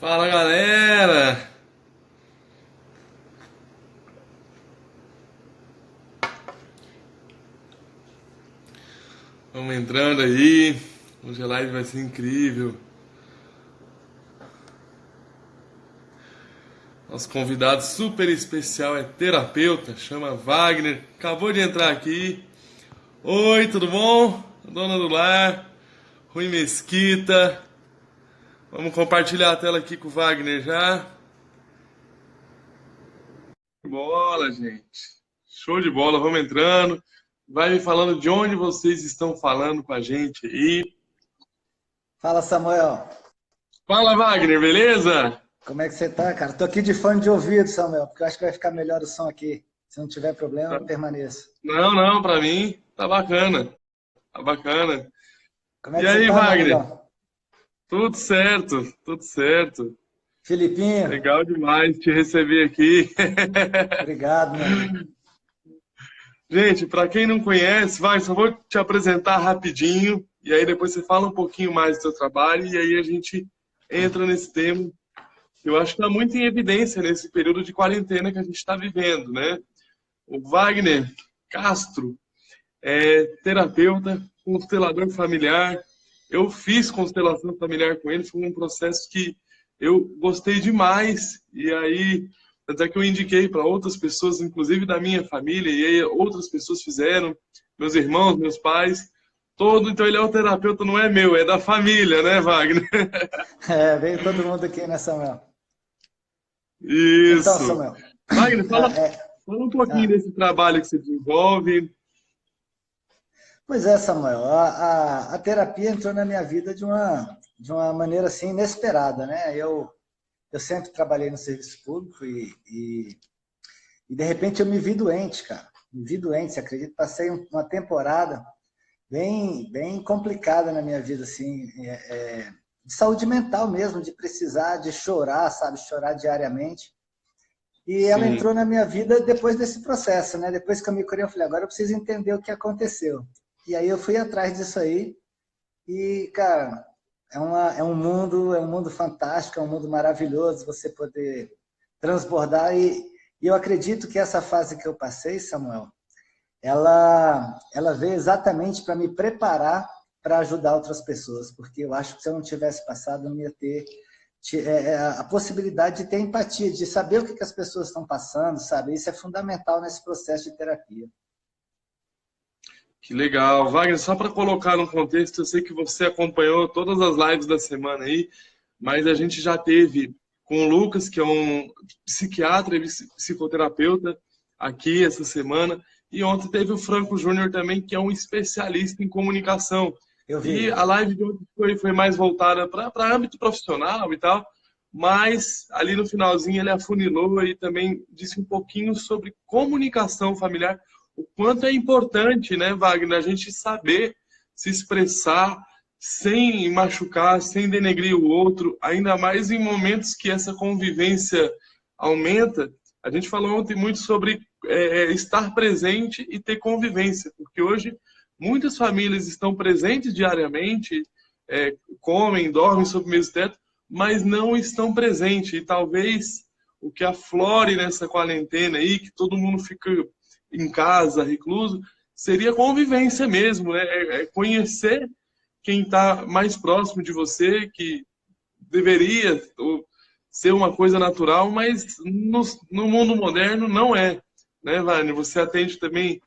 Fala galera! Vamos entrando aí. Hoje a live vai ser incrível. Nosso convidado super especial é terapeuta, chama Wagner. Acabou de entrar aqui. Oi, tudo bom? Dona do lar, Rui Mesquita. Vamos compartilhar a tela aqui com o Wagner já. Bola, gente. Show de bola, vamos entrando. Vai me falando de onde vocês estão falando com a gente aí. Fala, Samuel. Fala, Wagner, beleza? Como é que você tá, cara? Tô aqui de fone de ouvido, Samuel, porque eu acho que vai ficar melhor o som aqui. Se não tiver problema, eu permaneço. Não, não, pra mim tá bacana. Tá bacana. Como é E que você aí, tá, meu Wagner? amigão? Tudo certo, tudo certo. Filipinho, Legal demais te receber aqui. obrigado, meu amigo. Gente, pra quem não conhece, vai, só vou te apresentar rapidinho e aí depois você fala um pouquinho mais do seu trabalho e aí a gente entra nesse tema que eu acho que está muito em evidência nesse período de quarentena que a gente está vivendo, né? O Wagner Castro é terapeuta, constelador familiar. Eu fiz constelação familiar com ele, foi um processo que eu gostei demais. E aí, até que eu indiquei para outras pessoas, inclusive da minha família, e aí outras pessoas fizeram, meus irmãos, meus pais, todo. Então ele é o terapeuta, não é meu, é da família, né, Wagner? É, veio todo mundo aqui, né, Samuel? Então, Isso. Samuel, Wagner, ah, fala, é, fala um pouquinho ah, desse trabalho que você desenvolve. pois é, Samuel, a terapia entrou na minha vida de uma maneira assim inesperada, né? Eu sempre trabalhei no serviço público e de repente eu me vi doente, cara. Me vi doente, você acredita? Passei uma temporada bem complicada na minha vida, assim, de saúde mental mesmo, de precisar, de chorar, sabe? Chorar diariamente. E ela Sim. entrou na minha vida depois desse processo, né? Depois que eu me curei, eu falei, agora eu preciso entender o que aconteceu. E aí eu fui atrás disso aí e, cara, é um mundo fantástico, é um mundo maravilhoso você poder transbordar e eu acredito que essa fase que eu passei, Samuel, ela veio exatamente para me preparar para ajudar outras pessoas, porque eu acho que se eu não tivesse passado, eu não ia ter a possibilidade de ter empatia, de saber o que, que as pessoas estão passando, sabe? Isso é fundamental nesse processo de terapia. Que legal. Wagner, só para colocar no contexto, eu sei que você acompanhou todas as lives da semana aí, mas a gente já teve com o Lucas, que é um psiquiatra e psicoterapeuta, aqui essa semana, e ontem teve o Franco Júnior também, que é um especialista em comunicação. Eu E vi. a live de ontem foi mais voltada para âmbito profissional e tal, mas ali no finalzinho ele afunilou e também disse um pouquinho sobre comunicação familiar, o quanto é importante, né, Wagner, a gente saber se expressar sem machucar, sem denegrir o outro, ainda mais em momentos que essa convivência aumenta. A gente falou ontem muito sobre estar presente e ter convivência, porque hoje muitas famílias estão presentes diariamente, comem, dormem sob o mesmo teto, mas não estão presentes. E talvez o que aflore nessa quarentena aí, que todo mundo fica em casa, recluso, seria convivência mesmo, né? Conhecer quem está mais próximo de você, que deveria ser uma coisa natural, mas no mundo moderno não é, né, Vânia? Você atende também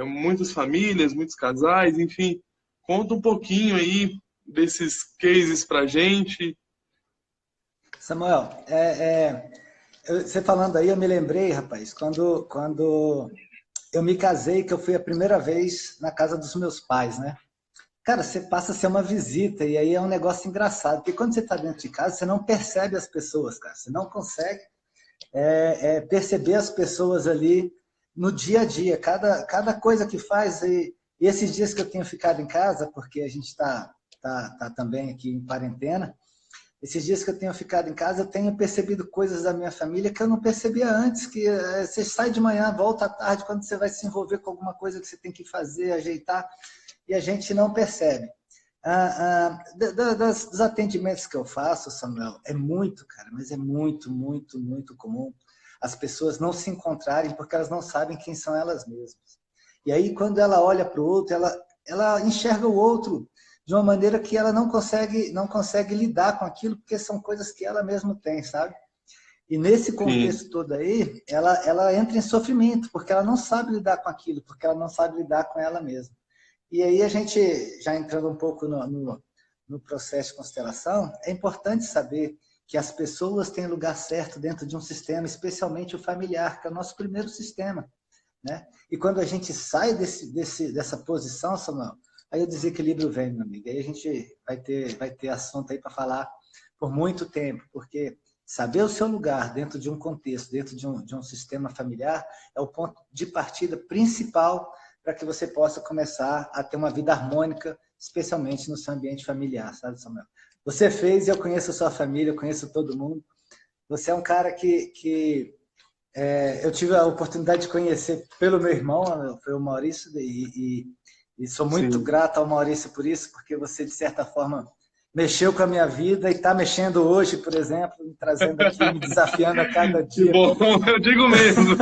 muitas famílias, muitos casais, enfim. Conta um pouquinho aí desses cases pra gente. Samuel, você falando aí, eu me lembrei, rapaz, quando eu me casei, que eu fui a primeira vez na casa dos meus pais, né? Cara, você passa a ser uma visita e aí é um negócio engraçado, porque quando você está dentro de casa, você não percebe as pessoas, cara. Você não consegue perceber as pessoas ali no dia a dia, cada coisa que faz. E esses dias que eu tenho ficado em casa, porque a gente tá também aqui em quarentena, esses dias que eu tenho ficado em casa, eu tenho percebido coisas da minha família que eu não percebia antes, que você sai de manhã, volta à tarde, quando você vai se envolver com alguma coisa que você tem que fazer, ajeitar, e a gente não percebe. Dos atendimentos que eu faço, Samuel, é muito, cara, mas é muito, muito, muito comum as pessoas não se encontrarem porque elas não sabem quem são elas mesmas. E aí, quando ela olha para o outro, ela enxerga o outro de uma maneira que ela não consegue lidar com aquilo, porque são coisas que ela mesma tem, sabe? E nesse Sim. contexto todo aí, ela entra em sofrimento, porque ela não sabe lidar com aquilo, porque ela não sabe lidar com ela mesma. E aí a gente, já entrando um pouco no processo de constelação, é importante saber que as pessoas têm lugar certo dentro de um sistema, especialmente o familiar, que é o nosso primeiro sistema, né? E quando a gente sai dessa posição, Samuel, aí o desequilíbrio vem, meu amigo. Aí a gente vai ter assunto aí para falar por muito tempo, porque saber o seu lugar dentro de um contexto, dentro de um sistema familiar, é o ponto de partida principal para que você possa começar a ter uma vida harmônica, especialmente no seu ambiente familiar, sabe, Samuel? Você fez, eu conheço a sua família, eu conheço todo mundo. Você é um cara que eu tive a oportunidade de conhecer pelo meu irmão, foi o Maurício, e sou muito Sim. grato ao Maurício por isso, porque você, de certa forma, mexeu com a minha vida e está mexendo hoje, por exemplo, me trazendo aqui, me desafiando a cada Que dia. bom, eu digo mesmo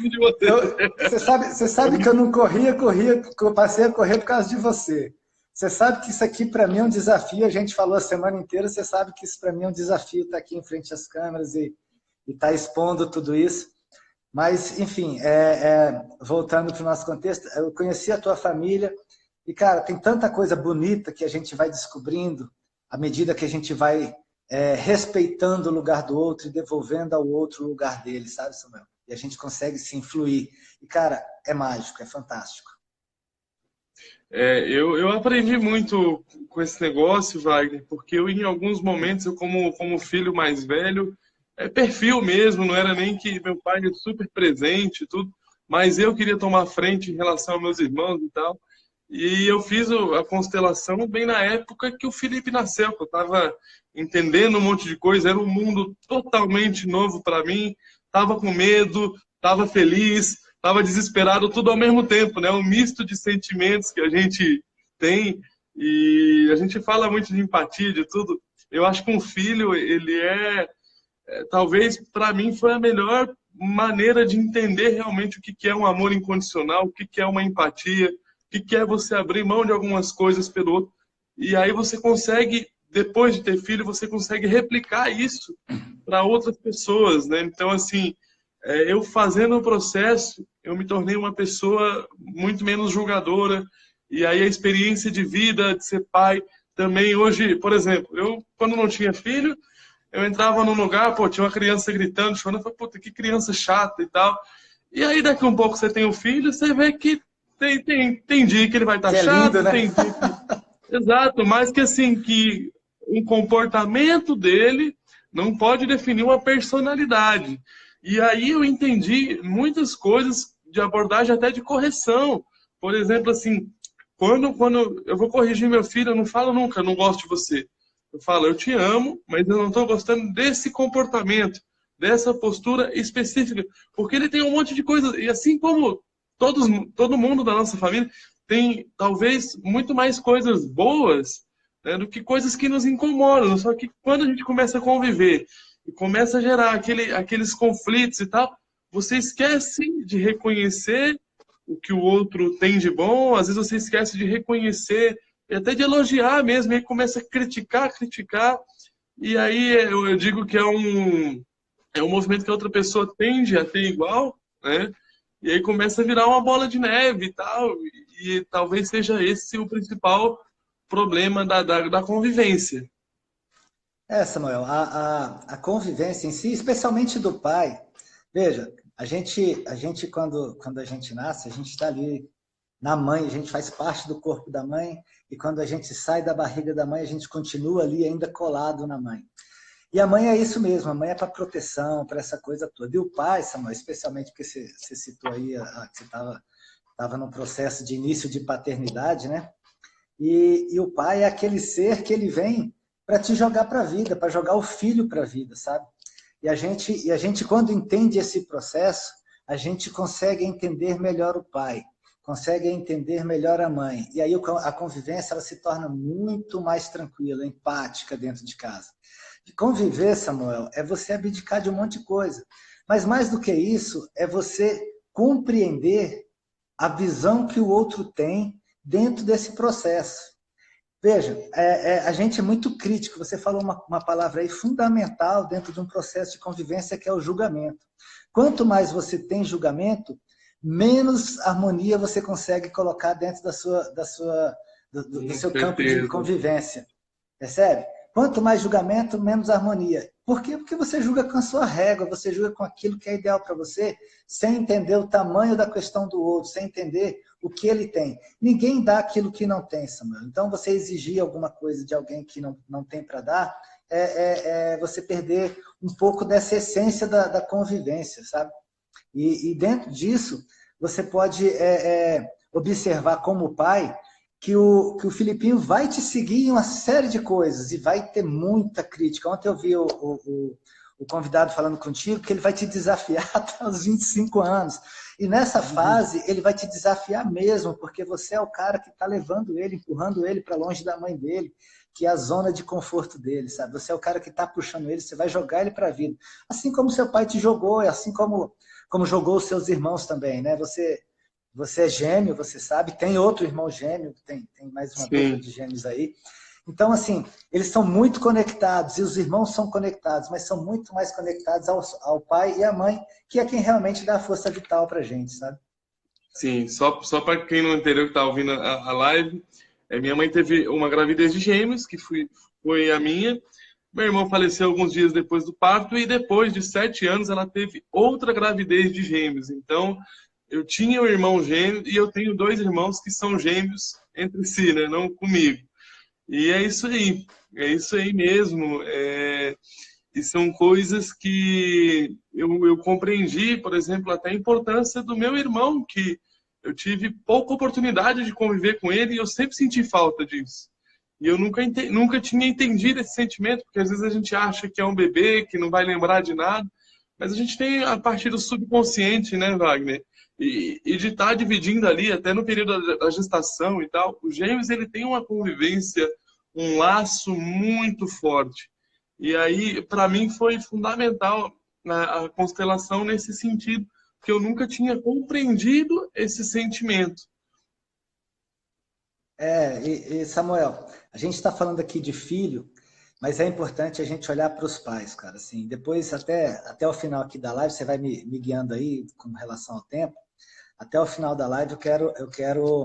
de você. Você sabe que eu não corria, que eu passei a correr por causa de você. Você sabe que isso aqui para mim é um desafio, a gente falou a semana inteira, você sabe que isso para mim é um desafio estar aqui em frente às câmeras e estar expondo tudo isso. Mas, enfim, voltando para o nosso contexto, eu conheci a tua família e, cara, tem tanta coisa bonita que a gente vai descobrindo à medida que a gente vai respeitando o lugar do outro e devolvendo ao outro o lugar dele, sabe, Samuel? E a gente consegue se influir. E, cara, é mágico, é fantástico. Eu aprendi muito com esse negócio, Wagner, porque eu, em alguns momentos, eu como filho mais velho, é perfil mesmo, não era nem que meu pai é super presente e tudo, mas eu queria tomar frente em relação aos meus irmãos e tal. E eu fiz a constelação bem na época que o Felipe nasceu, que eu estava entendendo um monte de coisa, era um mundo totalmente novo para mim, estava com medo, estava feliz, estava desesperado, tudo ao mesmo tempo, né? Um misto de sentimentos que a gente tem e a gente fala muito de empatia, de tudo. Eu acho que um filho, ele talvez para mim foi a melhor maneira de entender realmente o que é um amor incondicional, o que é uma empatia, o que é você abrir mão de algumas coisas pelo outro. E aí você consegue, depois de ter filho, você consegue replicar isso para outras pessoas, né? Então, assim, eu fazendo o processo, eu me tornei uma pessoa muito menos julgadora. E aí a experiência de vida, de ser pai, também hoje, por exemplo, eu quando não tinha filho, eu entrava num lugar, pô, tinha uma criança gritando, chorando, eu falei, puta, que criança chata e tal. E aí daqui um pouco você tem um filho, você vê que tem dia que ele vai estar Que é lindo, chato, né? tem dia que... Exato, mas que assim, que um comportamento dele não pode definir uma personalidade. E aí eu entendi muitas coisas de abordagem até de correção. Por exemplo, assim, quando eu vou corrigir meu filho, eu não falo nunca, eu não gosto de você. Eu falo, eu te amo, mas eu não estou gostando desse comportamento, dessa postura específica, porque ele tem um monte de coisas, e assim como todo mundo da nossa família, tem talvez muito mais coisas boas, né, do que coisas que nos incomodam. Só que quando a gente começa a conviver e começa a gerar aqueles conflitos e tal, você esquece de reconhecer o que o outro tem de bom, às vezes você esquece de reconhecer e até de elogiar mesmo, e aí começa a criticar, e aí eu digo que é um movimento que a outra pessoa tende a ter igual, né? E aí começa a virar uma bola de neve e tal, e talvez seja esse o principal problema da convivência. Samuel, a convivência em si, especialmente do pai, veja, a gente quando a gente nasce, a gente está ali na mãe, a gente faz parte do corpo da mãe, e quando a gente sai da barriga da mãe, a gente continua ali ainda colado na mãe. E a mãe é isso mesmo, a mãe é para proteção, para essa coisa toda. E o pai, Samuel, especialmente porque você citou aí que você estava no processo de início de paternidade, né? E o pai é aquele ser que ele vem para te jogar para a vida, para jogar o filho para a vida, sabe? E a gente, quando entende esse processo, a gente consegue entender melhor o pai. consegue entender melhor a mãe. E aí a convivência ela se torna muito mais tranquila, empática dentro de casa. E conviver, Samuel, é você abdicar de um monte de coisa. Mas mais do que isso, é você compreender a visão que o outro tem dentro desse processo. Veja, a gente é muito crítico. Você falou uma palavra aí fundamental dentro de um processo de convivência, que é o julgamento. Quanto mais você tem julgamento, menos harmonia você consegue colocar dentro do seu campo de convivência. Percebe? Quanto mais julgamento, menos harmonia. Por quê? Porque você julga com a sua régua, você julga com aquilo que é ideal para você, sem entender o tamanho da questão do outro, sem entender o que ele tem. Ninguém dá aquilo que não tem, Samuel. Então, você exigir alguma coisa de alguém que não tem para dar, você perder um pouco dessa essência da convivência, sabe? E dentro disso, você pode observar como pai que o Filipinho vai te seguir em uma série de coisas e vai ter muita crítica. Ontem eu vi o convidado falando contigo que ele vai te desafiar até os 25 anos. E nessa fase, ele vai te desafiar mesmo, porque você é o cara que está levando ele, empurrando ele para longe da mãe dele, que é a zona de conforto dele, sabe? Você é o cara que está puxando ele, você vai jogar ele para a vida. Assim como seu pai te jogou, assim como jogou os seus irmãos também, né? Você é gêmeo, você sabe, tem outro irmão gêmeo, tem mais uma dupla de gêmeos aí. Então, assim, eles são muito conectados, e os irmãos são conectados, mas são muito mais conectados ao pai e à mãe, que é quem realmente dá a força vital pra gente, sabe? Sim, só para quem não entendeu que está ouvindo a live, minha mãe teve uma gravidez de gêmeos, que foi a minha. Meu irmão faleceu alguns dias depois do parto, e depois de 7 anos ela teve outra gravidez de gêmeos. Então, eu tinha um irmão gêmeo e eu tenho 2 irmãos que são gêmeos entre si, né? Não comigo. E é isso aí mesmo. E são coisas que eu compreendi, por exemplo, até a importância do meu irmão, que eu tive pouca oportunidade de conviver com ele e eu sempre senti falta disso. E eu nunca tinha entendido esse sentimento, porque às vezes a gente acha que é um bebê, que não vai lembrar de nada, mas a gente tem a partir do subconsciente, né, Wagner? E de estar dividindo ali, até no período da gestação e tal, os gêmeos, ele tem uma convivência, um laço muito forte. E aí, para mim, foi fundamental a constelação nesse sentido, porque eu nunca tinha compreendido esse sentimento. E Samuel, a gente está falando aqui de filho, mas é importante a gente olhar para os pais, cara. Assim, depois, até o final aqui da live, você vai me guiando aí com relação ao tempo. Até o final da live, eu quero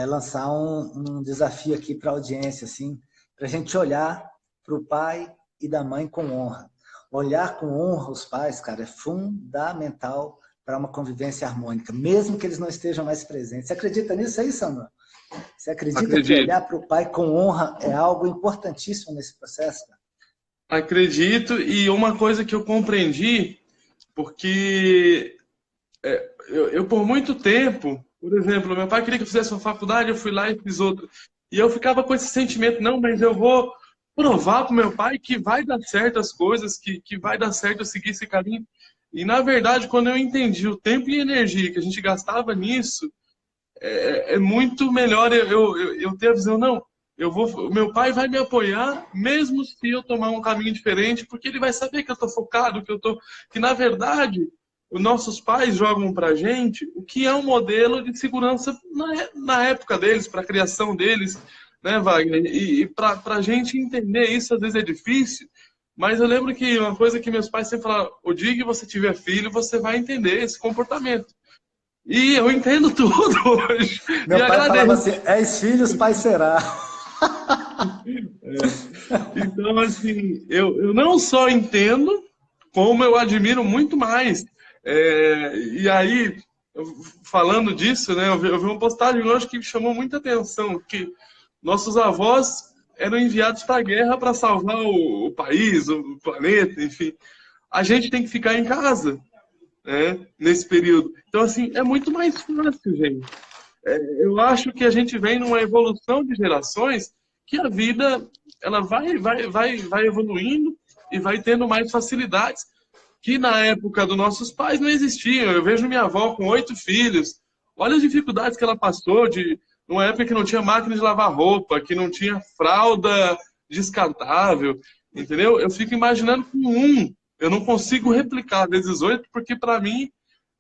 lançar um desafio aqui para a audiência, assim, para a gente olhar para o pai e da mãe com honra. Olhar com honra os pais, cara, é fundamental para uma convivência harmônica, mesmo que eles não estejam mais presentes. Você acredita nisso aí, Samuel? Você acredita que olhar para o pai com honra é algo importantíssimo nesse processo? Cara? Acredito, e uma coisa que eu compreendi, porque eu por muito tempo, por exemplo, meu pai queria que eu fizesse uma faculdade, eu fui lá e fiz outra. E eu ficava com esse sentimento, não, mas eu vou provar para o meu pai que vai dar certo as coisas, que vai dar certo eu seguir esse caminho. E, na verdade, quando eu entendi o tempo e energia que a gente gastava nisso, é muito melhor eu ter a visão, não, meu pai vai me apoiar, mesmo se eu tomar um caminho diferente, porque ele vai saber que eu estou focado, que, na verdade, os nossos pais jogam para a gente o que é um modelo de segurança na época deles, para a criação deles, né, Wagner? E para a gente entender isso, às vezes é difícil, mas eu lembro que uma coisa que meus pais sempre falaram, o dia que você tiver filho, você vai entender esse comportamento. E eu entendo tudo hoje. Meu pai falava assim, és filhos, pai será. Então, assim, eu não só entendo, como eu admiro muito mais. E aí, falando disso, né, eu vi uma postagem hoje que me chamou muita atenção, que nossos avós eram enviados para a guerra para salvar o país, o planeta, enfim. A gente tem que ficar em casa, né, nesse período. Então, assim, é muito mais fácil, gente. Eu acho que a gente vem numa evolução de gerações que a vida ela vai evoluindo e vai tendo mais facilidades que na época dos nossos pais não existiam. Eu vejo minha avó com 8 filhos, Olha as dificuldades que ela passou numa época que não tinha máquina de lavar roupa, que não tinha fralda descartável, entendeu? Eu fico imaginando com eu não consigo replicar vezes 8, porque para mim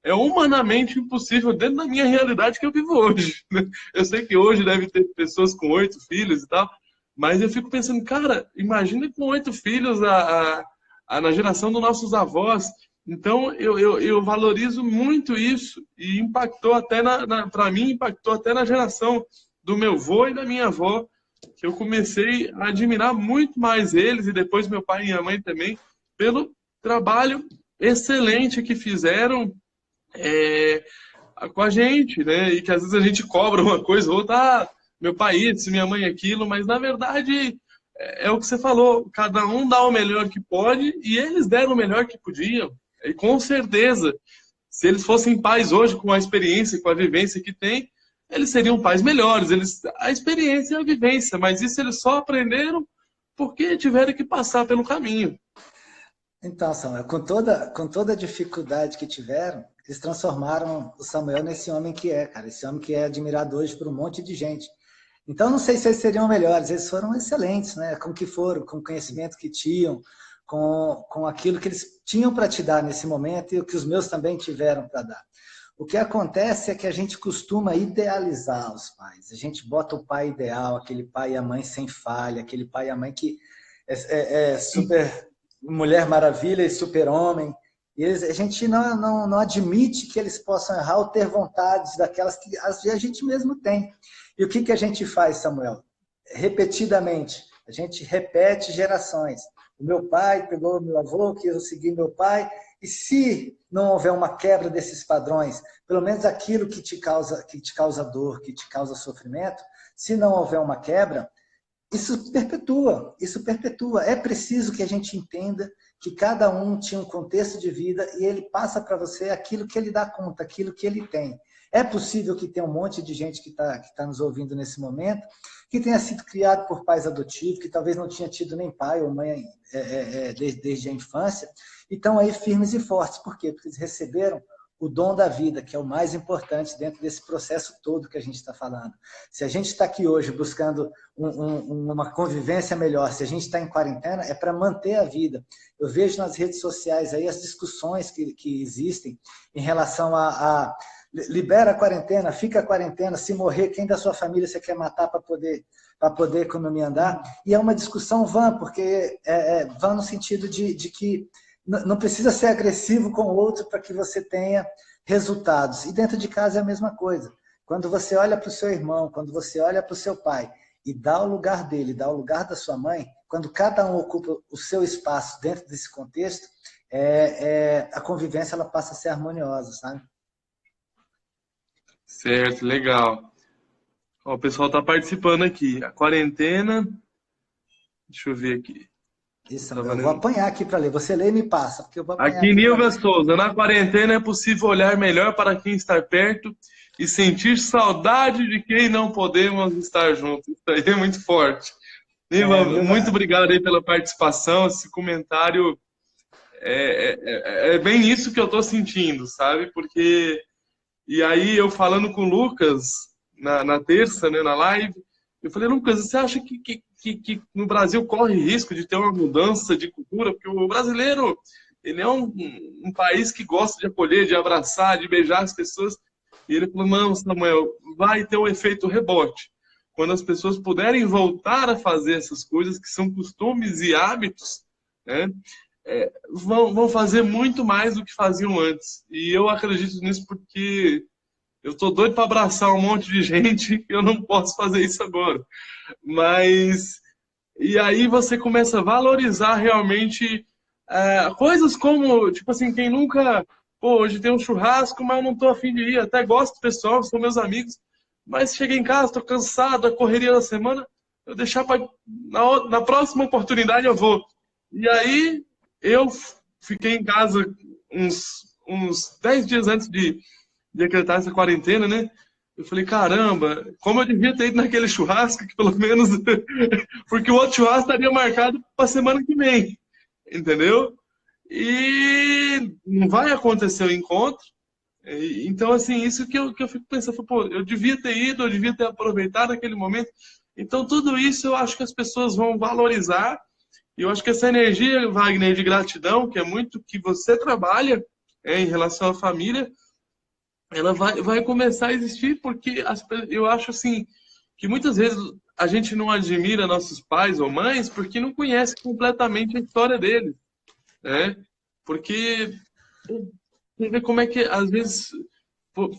é humanamente impossível dentro da minha realidade que eu vivo hoje, né? Eu sei que hoje deve ter pessoas com 8 filhos e tal, mas eu fico pensando, cara, imagina com 8 filhos na geração dos nossos avós. Então, eu valorizo muito isso e impactou até, para mim, impactou até na geração do meu avô e da minha avó, que eu comecei a admirar muito mais eles, e depois meu pai e minha mãe também, pelo trabalho excelente que fizeram com a gente, né? E que às vezes a gente cobra uma coisa ou outra, meu pai isso, minha mãe aquilo, mas na verdade é o que você falou, cada um dá o melhor que pode e eles deram o melhor que podiam. E com certeza, se eles fossem pais hoje com a experiência, com a vivência que têm, eles seriam pais melhores. A experiência e a vivência, mas isso eles só aprenderam porque tiveram que passar pelo caminho. Então, Samuel, com toda a dificuldade que tiveram, eles transformaram o Samuel nesse homem que é, cara. Esse homem que é admirado hoje por um monte de gente. Então, não sei se eles seriam melhores, eles foram excelentes, né? Com o que foram, com o conhecimento que tinham, com aquilo que eles tinham para te dar nesse momento e o que os meus também tiveram para dar. O que acontece é que a gente costuma idealizar os pais. A gente bota o pai ideal, aquele pai e a mãe sem falha, aquele pai e a mãe que é super mulher maravilha e super homem. E a gente não admite que eles possam errar ou ter vontades daquelas que às vezes a gente mesmo tem. E o que a gente faz, Samuel? Repetidamente, a gente repete gerações. O meu pai pegou o meu avô, que eu segui meu pai, e se não houver uma quebra desses padrões, pelo menos aquilo que te causa dor, que te causa sofrimento, se não houver uma quebra, isso perpetua, isso perpetua. É preciso que a gente entenda que cada um tinha um contexto de vida e ele passa para você aquilo que ele dá conta, aquilo que ele tem. É possível que tenha um monte de gente que tá nos ouvindo nesse momento, que tenha sido criado por pais adotivos, que talvez não tinha tido nem pai ou mãe desde a infância, e estão aí firmes e fortes. Por quê? Porque eles receberam o dom da vida, que é o mais importante dentro desse processo todo que a gente está falando. Se a gente está aqui hoje buscando uma convivência melhor, se a gente está em quarentena, é para manter a vida. Eu vejo nas redes sociais aí as discussões que existem em relação a libera a quarentena, fica a quarentena, se morrer, quem da sua família você quer matar para poder a economia andar? E é uma discussão vã, porque vã no sentido de que não precisa ser agressivo com o outro para que você tenha resultados. E dentro de casa é a mesma coisa. Quando você olha para o seu irmão, quando você olha para o seu pai e dá o lugar dele, dá o lugar da sua mãe, quando cada um ocupa o seu espaço dentro desse contexto, a convivência ela passa a ser harmoniosa, sabe? Certo, legal. Ó, o pessoal está participando aqui. A quarentena... Deixa eu ver aqui. Isso, eu vou apanhar aqui para ler. Você lê e me passa, porque eu vou apanhar. Aqui, Nilva Souza. Na quarentena é possível olhar melhor para quem está perto e sentir saudade de quem não podemos estar juntos. Isso aí é muito forte. Nilva, muito obrigado aí pela participação. Esse comentário é bem isso que eu estou sentindo, sabe? Porque... E aí, eu falando com o Lucas na terça, né, na live, eu falei, Lucas, você acha que no Brasil corre risco de ter uma mudança de cultura? Porque o brasileiro, ele é um país que gosta de acolher, de abraçar, de beijar as pessoas. E ele falou, não, Samuel, vai ter um efeito rebote. Quando as pessoas puderem voltar a fazer essas coisas que são costumes e hábitos, né, vão fazer muito mais do que faziam antes. E eu acredito nisso porque eu tô doido para abraçar um monte de gente, eu não posso fazer isso agora. Mas, e aí você começa a valorizar realmente coisas como, tipo assim, quem nunca, pô, hoje tem um churrasco, mas eu não tô a fim de ir, até gosto do pessoal, são meus amigos, mas cheguei em casa, tô cansado, a correria da semana, eu deixar para na próxima oportunidade eu vou. E aí eu fiquei em casa uns 10 dias antes de decretar essa quarentena, né? Eu falei, caramba, como eu devia ter ido naquele churrasco, que pelo menos... Porque o outro churrasco estaria marcado para a semana que vem, entendeu? E não vai acontecer o encontro, Então, assim, isso que eu fico pensando, pô, eu devia ter ido, eu devia ter aproveitado aquele momento. Então, tudo isso eu acho que as pessoas vão valorizar. E eu acho que essa energia, Wagner, de gratidão, que é muito que você trabalha em relação à família, ela vai começar a existir, porque eu acho assim que muitas vezes a gente não admira nossos pais ou mães porque não conhece completamente a história deles, né? Porque você vê como é que às vezes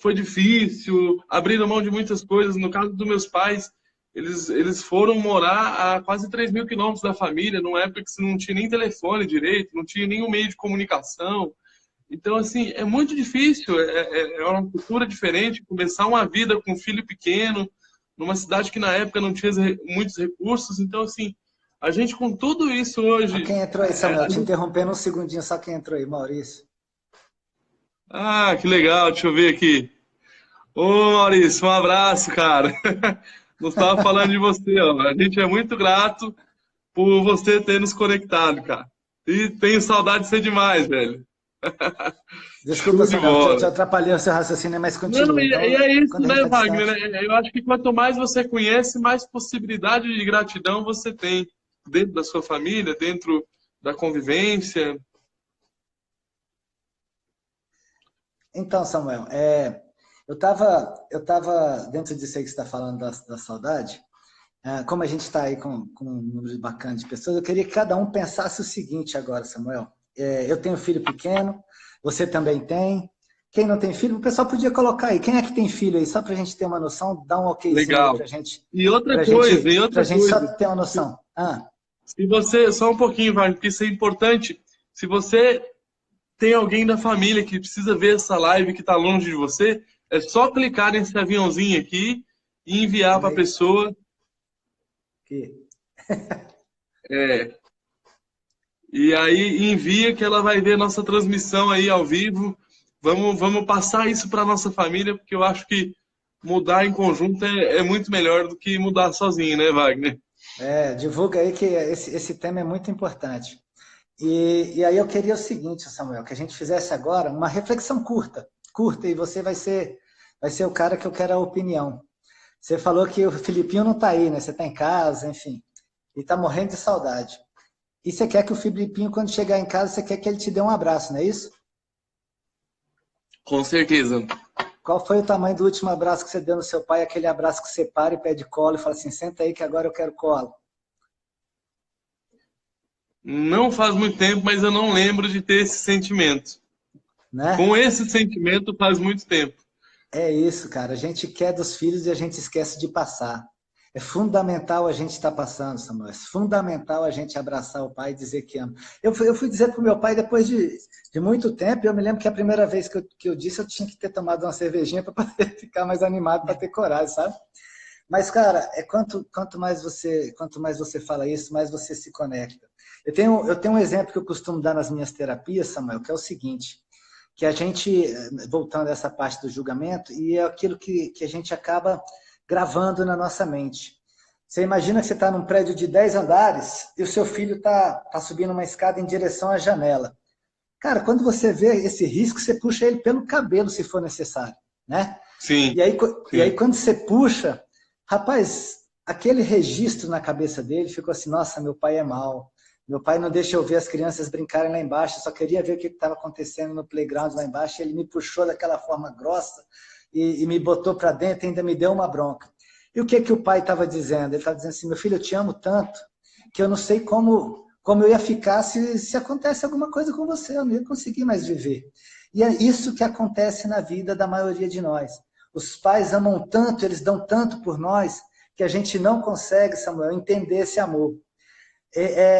foi difícil, abriram mão de muitas coisas. No caso dos meus pais, eles foram morar a quase 3.000 quilômetros da família, numa época que não tinha nem telefone direito, não tinha nenhum meio de comunicação. Então, assim, é muito difícil, é uma cultura diferente, começar uma vida com um filho pequeno, numa cidade que na época não tinha muitos recursos. Então, assim, a gente com tudo isso Ó, hoje... quem entrou aí, Samuel? Te interrompendo um segundinho, só quem entrou aí, Maurício. Ah, que legal, deixa eu ver aqui. Ô, Maurício, um abraço, cara. Não estava falando de você, ó. A gente é muito grato por você ter nos conectado, cara. E tenho saudade de você demais, velho. Desculpa, Show de Samuel, te bola. atrapalhei o seu raciocínio, mas Não, continua. e Então, é isso, quando a gente né, está Wagner? distante... Eu acho que quanto mais você conhece, mais possibilidade de gratidão você tem dentro da sua família, dentro da convivência. Então, Samuel, eu tava dentro disso aí que você está falando da saudade, como a gente está aí com um número bacana de pessoas, eu queria que cada um pensasse o seguinte agora, Samuel. Eu tenho filho pequeno, você também tem. Quem não tem filho, o pessoal podia colocar aí. Quem é que tem filho aí? Só para a gente ter uma noção, dá um okzinho aí Legal. para gente, E pra outra gente só coisa. ter uma noção. Se você, só um pouquinho, Wagner, porque isso é importante. Se você tem alguém da família que precisa ver essa live que está longe de você, é só clicar nesse aviãozinho aqui e enviar para a Peraí, pessoa. que É, e aí envia que ela vai ver nossa transmissão aí ao vivo. Vamos passar isso para nossa família, porque eu acho que mudar em conjunto é muito melhor do que mudar sozinho, né, Wagner? divulga aí que esse tema é muito importante. E aí eu queria o seguinte, Samuel, que a gente fizesse agora uma reflexão curta, e você vai ser o cara que eu quero a opinião. Você falou que o Filipinho não está aí, né? Você está em casa, enfim, e está morrendo de saudade. E você quer que o Filipinho, quando chegar em casa, você quer que ele te dê um abraço, não é isso? Com certeza. Qual foi o tamanho do último abraço que você deu no seu pai? Aquele abraço que você para e pede colo e fala assim, senta aí que agora eu quero colo. Não faz muito tempo, mas eu não lembro de ter esse sentimento. Né? Com esse sentimento faz muito tempo. É isso, cara. A gente quer dos filhos e a gente esquece de passar. É fundamental a gente estar passando, Samuel. É fundamental a gente abraçar o pai e dizer que ama. Eu fui dizer para o meu pai depois de muito tempo, e eu me lembro que a primeira vez que eu disse, eu tinha que ter tomado uma cervejinha para poder ficar mais animado, para ter coragem, sabe? Mas, cara, quanto mais você fala isso, mais você se conecta. Eu tenho um exemplo que eu costumo dar nas minhas terapias, Samuel, que é o seguinte, que a gente, voltando a essa parte do julgamento, e é aquilo que a gente acaba gravando na nossa mente. Você imagina que você está num prédio de 10 andares e o seu filho está subindo uma escada em direção à janela. Cara, quando você vê esse risco, você puxa ele pelo cabelo, se for necessário, né? Sim, E aí sim. quando você puxa, rapaz, aquele registro na cabeça dele ficou assim, nossa, meu pai é mau. Meu pai não deixa eu ver as crianças brincarem lá embaixo, só queria ver o que estava acontecendo no playground lá embaixo, e ele me puxou daquela forma grossa e me botou para dentro e ainda me deu uma bronca. E o que o pai estava dizendo? Ele estava dizendo assim, meu filho, eu te amo tanto que eu não sei como eu ia ficar se acontece alguma coisa com você, eu não ia conseguir mais viver. E é isso que acontece na vida da maioria de nós. Os pais amam tanto, eles dão tanto por nós, que a gente não consegue, Samuel, entender esse amor.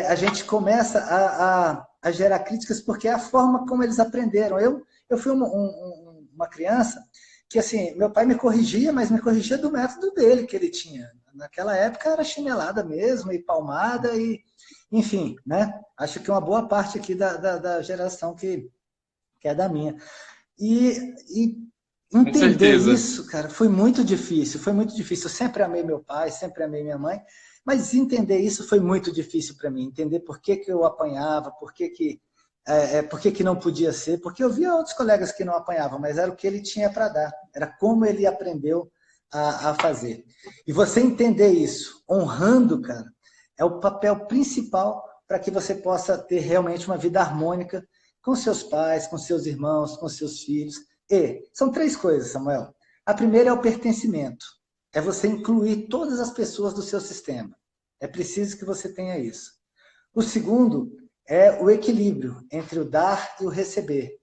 A gente começa a gerar críticas porque é a forma como eles aprenderam. Eu fui uma criança que, assim, meu pai me corrigia, mas me corrigia do método dele que ele tinha. Naquela época era chinelada mesmo, e palmada, e enfim, né? Acho que uma boa parte aqui da geração que é da minha. E Com entender certeza. isso, cara, foi muito difícil, foi muito difícil. Eu sempre amei meu pai, sempre amei minha mãe, mas entender isso foi muito difícil para mim, entender por que eu apanhava, por que Por que não podia ser? Porque eu via outros colegas que não apanhavam, mas era o que ele tinha para dar. Era como ele aprendeu a fazer. E você entender isso, honrando, cara, é o papel principal para que você possa ter realmente uma vida harmônica com seus pais, com seus irmãos, com seus filhos. E são 3 coisas, Samuel. A primeira é o pertencimento. É você incluir todas as pessoas do seu sistema. É preciso que você tenha isso. O segundo é o equilíbrio entre o dar e o receber.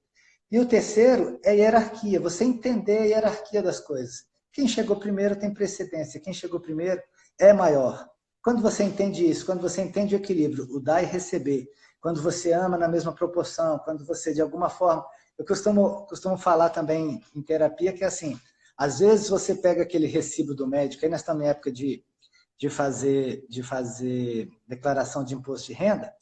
E o terceiro é a hierarquia, você entender a hierarquia das coisas. Quem chegou primeiro tem precedência, quem chegou primeiro é maior. Quando você entende isso, quando você entende o equilíbrio, o dar e receber, quando você ama na mesma proporção, quando você, de alguma forma... Eu costumo falar também em terapia que é assim, às vezes você pega aquele recibo do médico, aí nós estamos em época de fazer declaração de imposto de renda,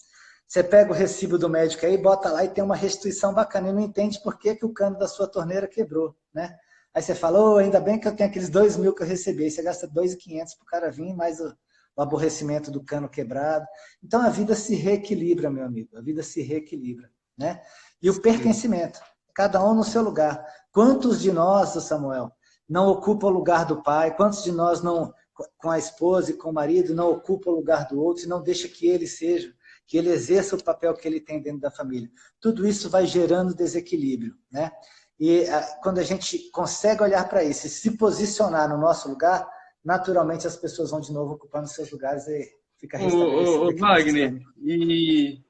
você pega o recibo do médico aí, bota lá e tem uma restituição bacana e não entende por que o cano da sua torneira quebrou, né? Aí você fala, oh, ainda bem que eu tenho aqueles 2.000 que eu recebi, aí você gasta 2.500 para o cara vir, mais o aborrecimento do cano quebrado. Então a vida se reequilibra, meu amigo, a vida se reequilibra, né? E o pertencimento, cada um no seu lugar. Quantos de nós, Samuel, não ocupa o lugar do pai? Quantos de nós não, com a esposa e com o marido, não ocupa o lugar do outro e não deixa que ele seja, que ele exerça o papel que ele tem dentro da família? Tudo isso vai gerando desequilíbrio, né? E quando a gente consegue olhar para isso e se posicionar no nosso lugar, naturalmente as pessoas vão de novo ocupando seus lugares e fica restabelecido Ô, Wagner, e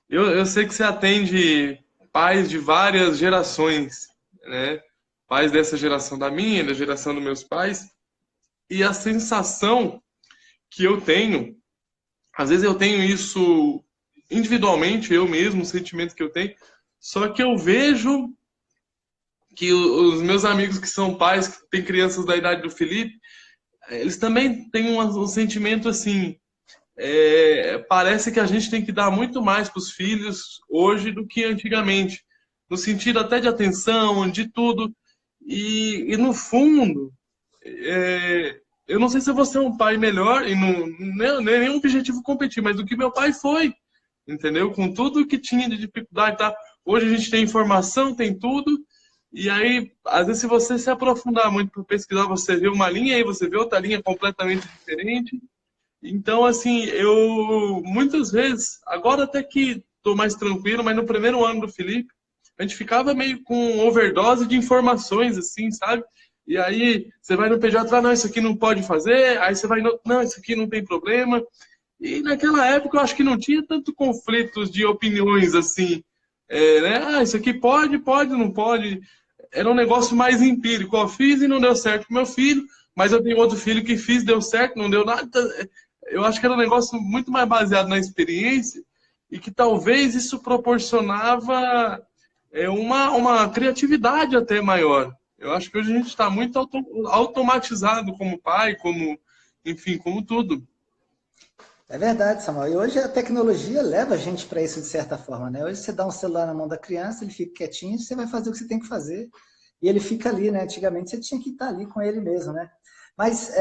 eu sei que você atende pais de várias gerações, né? Pais dessa geração da minha, da geração dos meus pais, e a sensação que eu tenho, às vezes eu tenho isso individualmente, eu mesmo, o sentimento que eu tenho, só que eu vejo que os meus amigos que são pais, que têm crianças da idade do Felipe, eles também têm um sentimento assim, parece que a gente tem que dar muito mais para os filhos hoje do que antigamente, no sentido até de atenção, de tudo, e no fundo, eu não sei se eu vou ser um pai melhor, e não é nenhum objetivo competir, mas do que meu pai foi, entendeu? Com tudo que tinha de dificuldade, tá? Hoje a gente tem informação, tem tudo, e aí, às vezes, se você se aprofundar muito para pesquisar, você vê uma linha e você vê outra linha completamente diferente. Então, assim, eu muitas vezes, agora até que estou mais tranquilo, mas no primeiro ano do Felipe, a gente ficava meio com overdose de informações, assim, sabe? E aí, você vai no PJ, não, isso aqui não pode fazer, aí você vai no, não, isso aqui não tem problema. E naquela época eu acho que não tinha tanto conflitos de opiniões, assim, né? Ah, isso aqui pode, não pode. Era um negócio mais empírico. Eu fiz e não deu certo com meu filho, mas eu tenho outro filho que fiz, deu certo, não deu nada. Eu acho que era um negócio muito mais baseado na experiência e que talvez isso proporcionava uma criatividade até maior. Eu acho que hoje a gente está muito automatizado como pai, como, enfim, como tudo. É verdade, Samuel. E hoje a tecnologia leva a gente para isso de certa forma, né? Hoje você dá um celular na mão da criança, ele fica quietinho, você vai fazer o que você tem que fazer. E ele fica ali, né? Antigamente você tinha que estar ali com ele mesmo, né? Mas,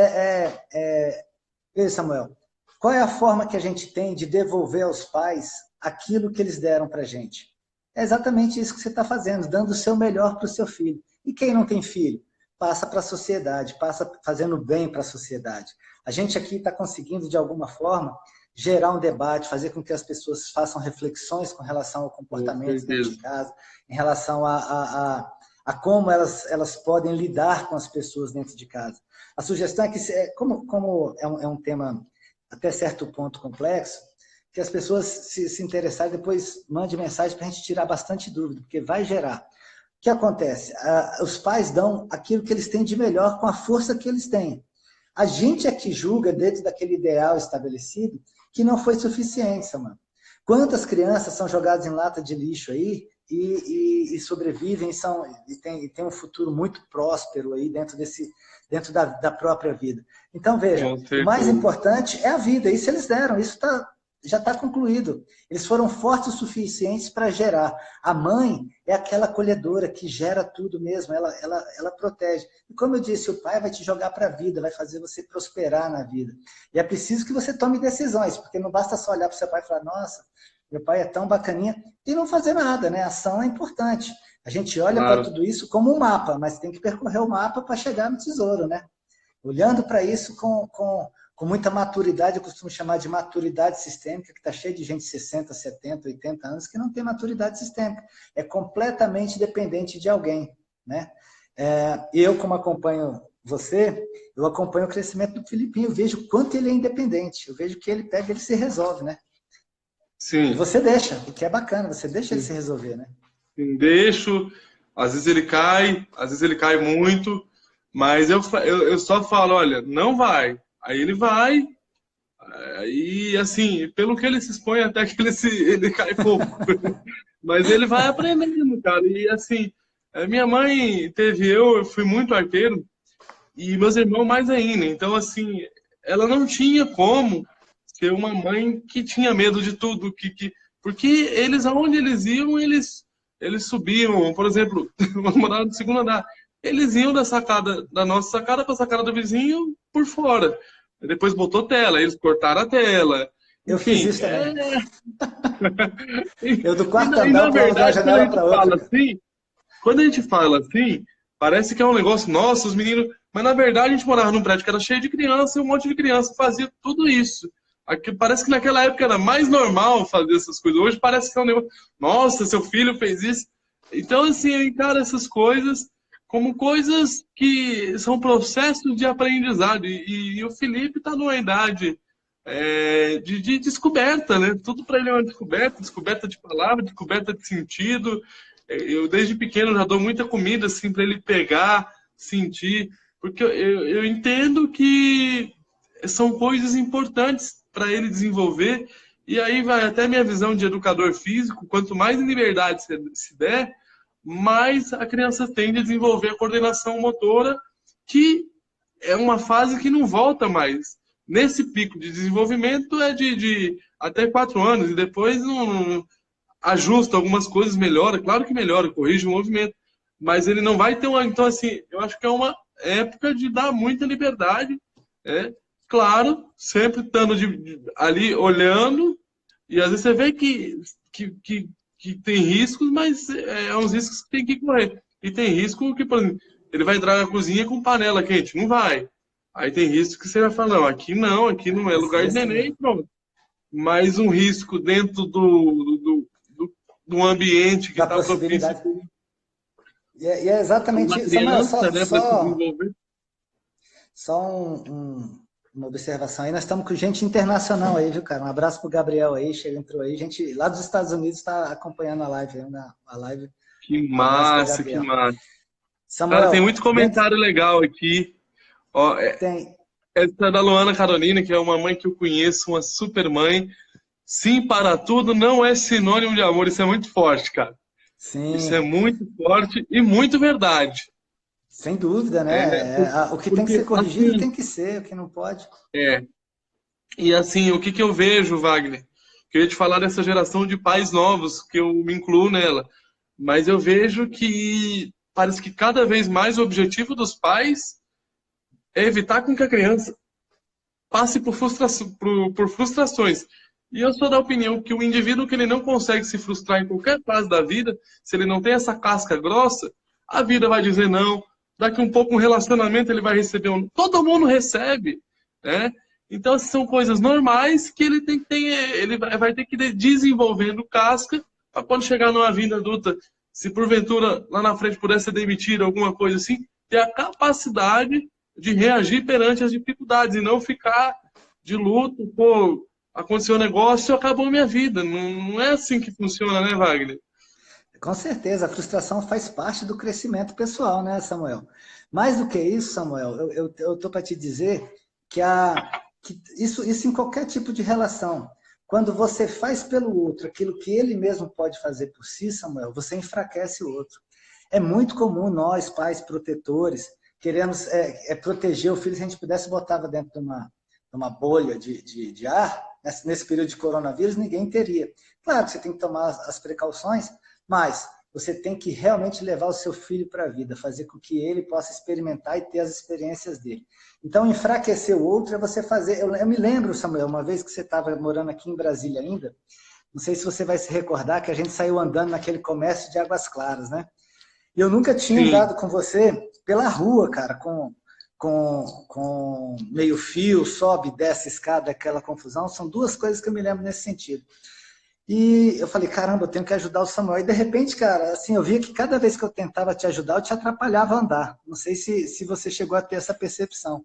Samuel, qual é a forma que a gente tem de devolver aos pais aquilo que eles deram para a gente? É exatamente isso que você está fazendo, dando o seu melhor para o seu filho. E quem não tem filho? Passa para a sociedade, passa fazendo bem para a sociedade. A gente aqui está conseguindo, de alguma forma, gerar um debate, fazer com que as pessoas façam reflexões com relação ao comportamento dentro de casa, em relação a como elas podem lidar com as pessoas dentro de casa. A sugestão é que, como é um tema até certo ponto complexo, que as pessoas se interessarem, depois mande mensagem para a gente tirar bastante dúvida, porque vai gerar. O que acontece? Os pais dão aquilo que eles têm de melhor com a força que eles têm. A gente é que julga, dentro daquele ideal estabelecido, que não foi suficiente, Samuel. Quantas crianças são jogadas em lata de lixo aí e sobrevivem e tem um futuro muito próspero aí dentro da própria vida. Então, veja, o mais importante é a vida. Isso eles deram, isso já está concluído. Eles foram fortes o suficientes para gerar. A mãe é aquela acolhedora que gera tudo mesmo, ela protege. E como eu disse, o pai vai te jogar para a vida, vai fazer você prosperar na vida. E é preciso que você tome decisões, porque não basta só olhar para o seu pai e falar, nossa, meu pai é tão bacaninha, e não fazer nada, né? A ação é importante. A gente olha para Claro. tudo isso como um mapa, mas tem que percorrer o mapa para chegar no tesouro, né? Olhando para isso com muita maturidade, eu costumo chamar de maturidade sistêmica, que está cheio de gente de 60, 70, 80 anos que não tem maturidade sistêmica. É completamente dependente de alguém, né? Eu, como acompanho você, eu acompanho o crescimento do Filipinho, eu vejo o quanto ele é independente, eu vejo que ele pega, ele se resolve, né? E Sim. você deixa, o que é bacana, você deixa ele se resolver, né? Deixo, às vezes ele cai muito, mas eu só falo, olha, não vai. Aí ele vai, aí assim, pelo que ele se expõe, até que ele cai pouco. Mas ele vai aprendendo, cara. E assim, minha mãe teve eu fui muito arteiro, e meus irmãos mais ainda. Então, assim, ela não tinha como ser uma mãe que tinha medo de tudo, porque eles, aonde eles iam, eles subiam. Por exemplo, vamos morar no segundo andar. Eles iam da sacada, da nossa sacada para a sacada do vizinho por fora. Depois botou tela, eles cortaram a tela. Eu fiz Enfim, isso também. e, Eu do e, quarto e andar na eu pulava de uma verdade, janela para outra. quando a gente fala assim, parece que é um negócio, nossa, os meninos. Mas na verdade a gente morava num prédio que era cheio de criança e um monte de criança fazia tudo isso. Aqui, parece que naquela época era mais normal fazer essas coisas. Hoje parece que é um negócio. Nossa, seu filho fez isso. Então, assim, eu encaro essas coisas como coisas que são processos de aprendizado. E o Felipe está numa idade de descoberta, né? Tudo para ele é uma descoberta, descoberta de palavra, descoberta de sentido. Eu, desde pequeno, já dou muita comida assim, para ele pegar, sentir, porque eu entendo que são coisas importantes para ele desenvolver. E aí vai até minha visão de educador físico: quanto mais liberdade se der, mais a criança tende a desenvolver a coordenação motora, que é uma fase que não volta mais. Nesse pico de desenvolvimento é de até 4 anos, e depois não ajusta algumas coisas, melhora, claro que melhora, corrige o movimento, mas ele não vai ter uma. Então, assim, eu acho que é uma época de dar muita liberdade, né? Claro, sempre estando ali olhando, e às vezes você vê que tem riscos, mas uns riscos que tem que correr. E tem risco que, por exemplo, ele vai entrar na cozinha com panela quente, não vai. Aí tem risco que você vai falar, não, aqui não é lugar de neném, pronto. Mas um risco dentro do ambiente que Da está propício possibilidade. para E é exatamente uma isso. Samuel, criança, né, para se desenvolver. só uma observação aí. Nós estamos com gente internacional aí, viu, cara? Um abraço pro Gabriel aí, entrou aí. Gente lá dos Estados Unidos está acompanhando a live. A live. Que Um abraço para massa, que Gabriel. massa. Cara, tem Samuel, muito comentário legal aqui. Ó, tem. essa é da Luana Carolina, que é uma mãe que eu conheço, uma super mãe. Sim para tudo não é sinônimo de amor. Isso é muito forte, cara. Isso é Sim, muito forte e muito verdade. sem dúvida, É, né? O que tem que ser porque, corrigido assim, tem que ser, o que não pode. é. E assim, o que eu vejo, Wagner? Que eu ia te falar dessa geração de pais novos, que eu me incluo nela. Mas eu vejo que parece que cada vez mais o objetivo dos pais é evitar com que a criança passe por frustrações. E eu sou da opinião que o indivíduo que ele não consegue se frustrar em qualquer fase da vida, se ele não tem essa casca grossa, a vida vai dizer não. Daqui um pouco um relacionamento ele vai receber um. Todo mundo recebe, né? Então essas são coisas normais que ele tem que ter, ele vai ter que ir desenvolvendo casca para quando chegar numa vida adulta, se porventura lá na frente puder ser demitido, alguma coisa assim, ter a capacidade de reagir perante as dificuldades e não ficar de luto, pô, aconteceu um negócio e acabou minha vida. Não, não é assim que funciona, né, Wagner? Com certeza, a frustração faz parte do crescimento pessoal, né, Samuel? Mais do que isso, Samuel, eu estou para te dizer que isso em qualquer tipo de relação. Quando você faz pelo outro aquilo que ele mesmo pode fazer por si, Samuel, você enfraquece o outro. É muito comum nós, pais protetores, queremos proteger o filho. Se a gente pudesse, botava dentro de uma bolha de ar, nesse período de coronavírus, ninguém teria. Claro que você tem que tomar as precauções, mas você tem que realmente levar o seu filho para a vida, fazer com que ele possa experimentar e ter as experiências dele. Então, enfraquecer o outro é você fazer... Eu me lembro, Samuel, uma vez que você estava morando aqui em Brasília ainda, Não sei se você vai se recordar que a gente saiu andando naquele comércio de Águas Claras, né? E eu nunca tinha Sim. andado com você pela rua, cara, com meio fio, sobe, desce escada, aquela confusão. São duas coisas que eu me lembro nesse sentido. E eu falei, caramba, eu tenho que ajudar o Samuel. E de repente, cara, assim, eu via que cada vez que eu tentava te ajudar, eu te atrapalhava a andar. Não sei se você chegou a ter essa percepção.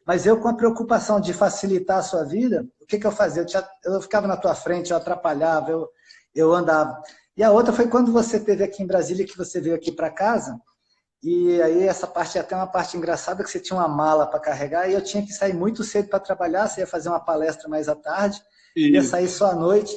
Mas eu, com a preocupação de facilitar a sua vida, o que eu fazia? Eu ficava na tua frente, eu atrapalhava, eu andava. E a outra foi quando você esteve aqui em Brasília, que você veio aqui para casa, e aí essa parte é até uma parte engraçada, que você tinha uma mala para carregar, e eu tinha que sair muito cedo para trabalhar, você ia fazer uma palestra mais à tarde, ia sair Isso. só à noite,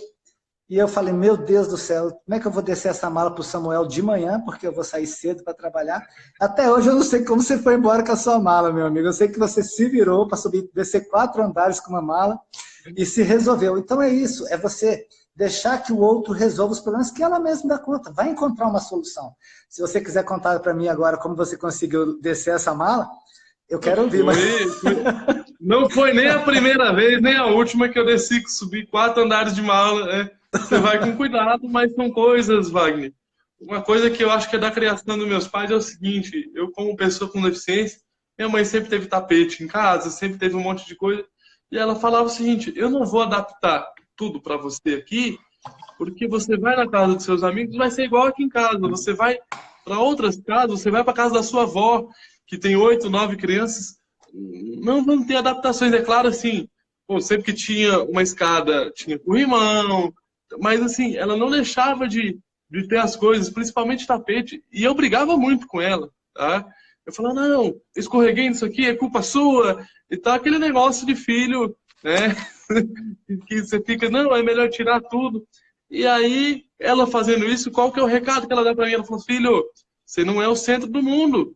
e eu falei, meu Deus do céu, como é que eu vou descer essa mala para o Samuel de manhã, porque eu vou sair cedo para trabalhar? Até hoje eu não sei como você foi embora com a sua mala, meu amigo. Eu sei que você se virou para subir, descer 4 andares com uma mala e se resolveu. Então é isso, é você deixar que o outro resolva os problemas que ela mesma dá conta. Vai encontrar uma solução. Se você quiser contar para mim agora como você conseguiu descer essa mala, eu quero ouvir. Mas... Não foi nem a primeira vez, nem a última que eu desci, que subi 4 andares de mala. Você vai com cuidado, mas são coisas, Wagner. Uma coisa que eu acho que é da criação dos meus pais é o seguinte: eu, como pessoa com deficiência, minha mãe sempre teve tapete em casa, sempre teve um monte de coisa. E ela falava o seguinte: eu não vou adaptar tudo para você aqui, porque você vai na casa dos seus amigos, vai ser igual aqui em casa. Você vai para outras casas, você vai para casa da sua avó, que tem 8, 9 crianças. Não vão ter adaptações, é claro, assim. Pô, sempre que tinha uma escada, tinha corrimão, mas assim, ela não deixava de ter as coisas, principalmente tapete, e eu brigava muito com ela, tá? Eu falava, não, escorreguei nisso aqui, é culpa sua, e tá aquele negócio de filho, né? Que você fica, não, é melhor tirar tudo. E aí, ela fazendo isso, qual que é o recado que ela dá para mim? Ela falou, filho, você não é o centro do mundo.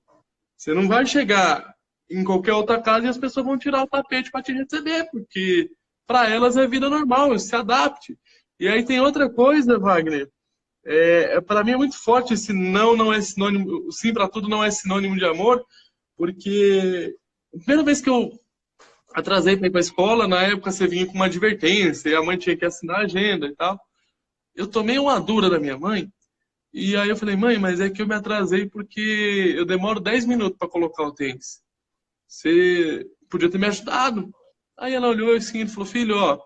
Você não vai chegar em qualquer outra casa e as pessoas vão tirar o tapete para te receber, porque para elas é vida normal, se adapte. E aí tem outra coisa, Wagner, para mim é muito forte esse não é sinônimo, sim para tudo não é sinônimo de amor, porque a primeira vez que eu atrasei para ir para a escola, na época você vinha com uma advertência, e a mãe tinha que assinar a agenda e tal. Eu tomei uma dura da minha mãe, e aí eu falei, mãe, mas é que eu me atrasei porque eu demoro 10 minutos para colocar o tênis. Você podia ter me ajudado. Aí ela olhou assim e falou, filho, ó,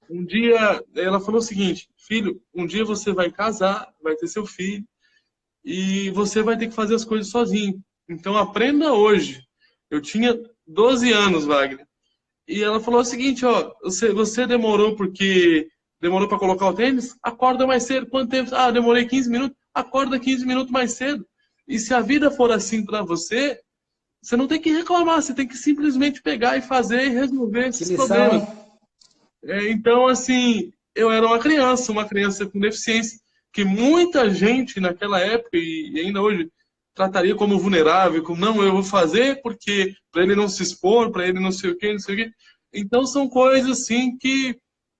um dia, ela falou o seguinte, filho, um dia você vai casar, vai ter seu filho, e você vai ter que fazer as coisas sozinho. Então aprenda hoje. Eu tinha 12 anos, Wagner. E ela falou o seguinte, ó, você demorou porque demorou para colocar o tênis? Acorda mais cedo. Quanto tempo? Ah, demorei 15 minutos. Acorda 15 minutos mais cedo. E se a vida for assim para você, você não tem que reclamar, você tem que simplesmente pegar e fazer e resolver Que esses lição, problemas. hein? Então, assim, eu era uma criança com deficiência, que muita gente naquela época e ainda hoje trataria como vulnerável, como não, eu vou fazer porque para ele não se expor, para ele não sei o quê, não sei o quê. Então são coisas assim que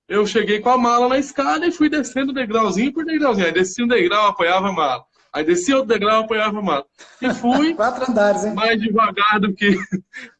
eu cheguei com a mala na escada e fui descendo degrauzinho por degrauzinho. Aí descia um degrau, apoiava a mala. Aí descia outro degrau, apoiava a mala. E fui 4 andares, hein? mais devagar do que.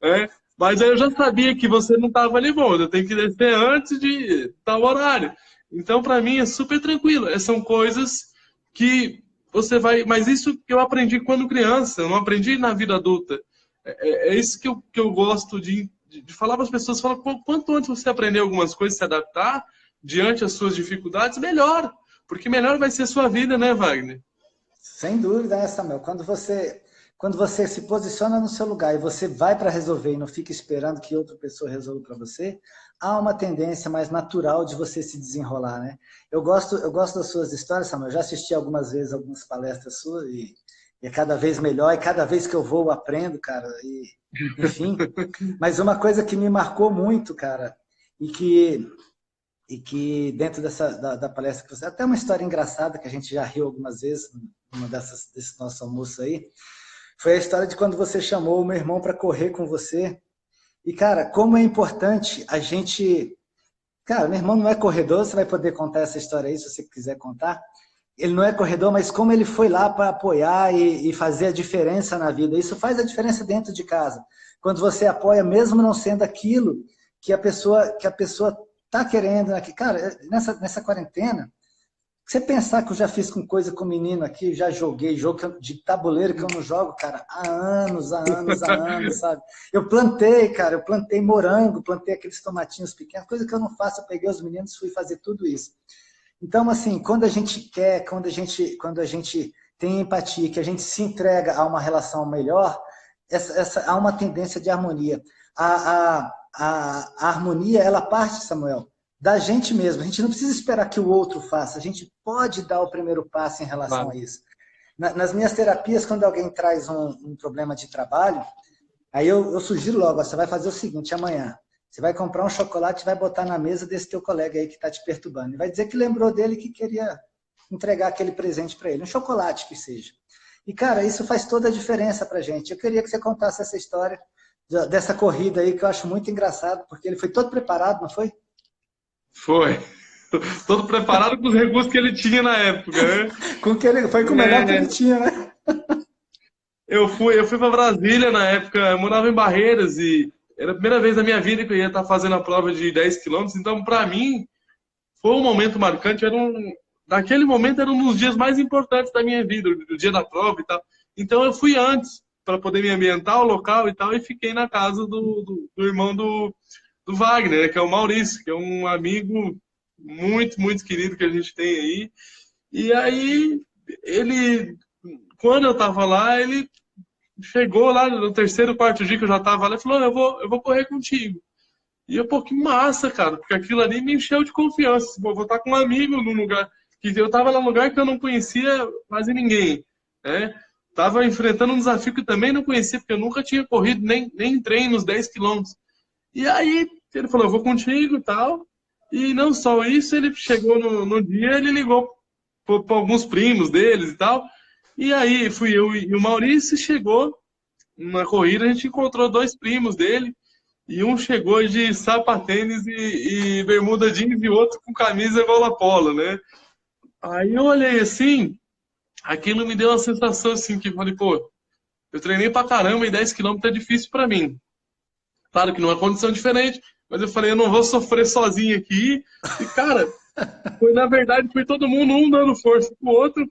Né? Mas aí eu já sabia que você não estava ali, bom, eu tenho que descer antes de tal horário. Então, para mim, é super tranquilo. São coisas que você vai. Mas isso que eu aprendi quando criança, eu não aprendi na vida adulta. É isso que eu gosto de falar para as pessoas. Falar, quanto antes você aprender algumas coisas, se adaptar diante das suas dificuldades, melhor. Porque melhor vai ser a sua vida, né, Wagner? Sem dúvida, Samuel. Quando você se posiciona no seu lugar e você vai para resolver e não fica esperando que outra pessoa resolva para você, há uma tendência mais natural de você se desenrolar, né? Eu gosto das suas histórias, Samuel. Eu já assisti algumas vezes algumas palestras suas e é cada vez melhor. E cada vez que eu vou, eu aprendo, cara. Enfim. Mas uma coisa que me marcou muito, cara, e que dentro da palestra que você... Até uma história engraçada que a gente já riu algumas vezes numa desse nosso almoço aí, foi a história de quando você chamou o meu irmão para correr com você. E, cara, como é importante a gente... Cara, meu irmão não é corredor, você vai poder contar essa história aí, se você quiser contar. Ele não é corredor, mas como ele foi lá para apoiar e fazer a diferença na vida. Isso faz a diferença dentro de casa. Quando você apoia, mesmo não sendo aquilo que a pessoa tá querendo aqui. Cara, nessa quarentena, você pensar que eu já fiz com coisa com menino aqui, já joguei jogo de tabuleiro que eu não jogo, cara, há anos, sabe? Eu plantei, cara, eu plantei morango, plantei aqueles tomatinhos pequenos, coisa que eu não faço, eu peguei os meninos e fui fazer tudo isso. Então, assim, quando a gente quer, quando a gente tem empatia, que a gente se entrega a uma relação melhor, há uma tendência de harmonia. A harmonia, ela parte, Samuel, da gente mesmo. A gente não precisa esperar que o outro faça. A gente pode dar o primeiro passo em relação a Claro. isso. Nas minhas terapias, quando alguém traz um problema de trabalho, aí eu sugiro logo, você vai fazer o seguinte, amanhã, você vai comprar um chocolate e vai botar na mesa desse teu colega aí que está te perturbando. E vai dizer que lembrou dele que queria entregar aquele presente para ele, um chocolate que seja. E, cara, isso faz toda a diferença para a gente. Eu queria que você contasse essa história dessa corrida aí, que eu acho muito engraçado, porque ele foi todo preparado, não foi? Foi. Todo preparado com os recursos que ele tinha na época, né? Foi com o melhor que ele tinha, né? Eu fui para Brasília na época, eu morava em Barreiras e era a primeira vez na minha vida que eu ia estar fazendo a prova de 10 quilômetros, então para mim foi um momento marcante, naquele momento era um dos dias mais importantes da minha vida, o dia da prova e tal. Então eu fui antes para poder me ambientar o local e tal e fiquei na casa do irmão do Wagner, né, que é o Maurício, que é um amigo muito, muito querido que a gente tem aí. E aí ele, quando eu tava lá, ele chegou lá no terceiro, quarto dia que eu já tava lá e falou, eu vou correr contigo. E eu, pô, que massa, cara, porque aquilo ali me encheu de confiança. Pô, vou estar com um amigo num lugar, que eu tava num lugar que eu não conhecia quase ninguém, né? Tava enfrentando um desafio que eu também não conhecia, porque eu nunca tinha corrido, nem entrei nos 10 quilômetros. E aí ele falou, eu vou contigo e tal. E não só isso, ele chegou no dia, ele ligou para alguns primos deles e tal. E aí fui eu e o Maurício, chegou na corrida, a gente encontrou dois primos dele. E um chegou de sapatênis e bermuda jeans e outro com camisa gola polo, né? Aí eu olhei assim, aquilo me deu uma sensação assim, que eu falei, pô, eu treinei pra caramba e 10 quilômetros é difícil pra mim. Claro que numa condição diferente, mas eu falei, eu não vou sofrer sozinho aqui. E, cara, na verdade, foi todo mundo um dando força pro outro.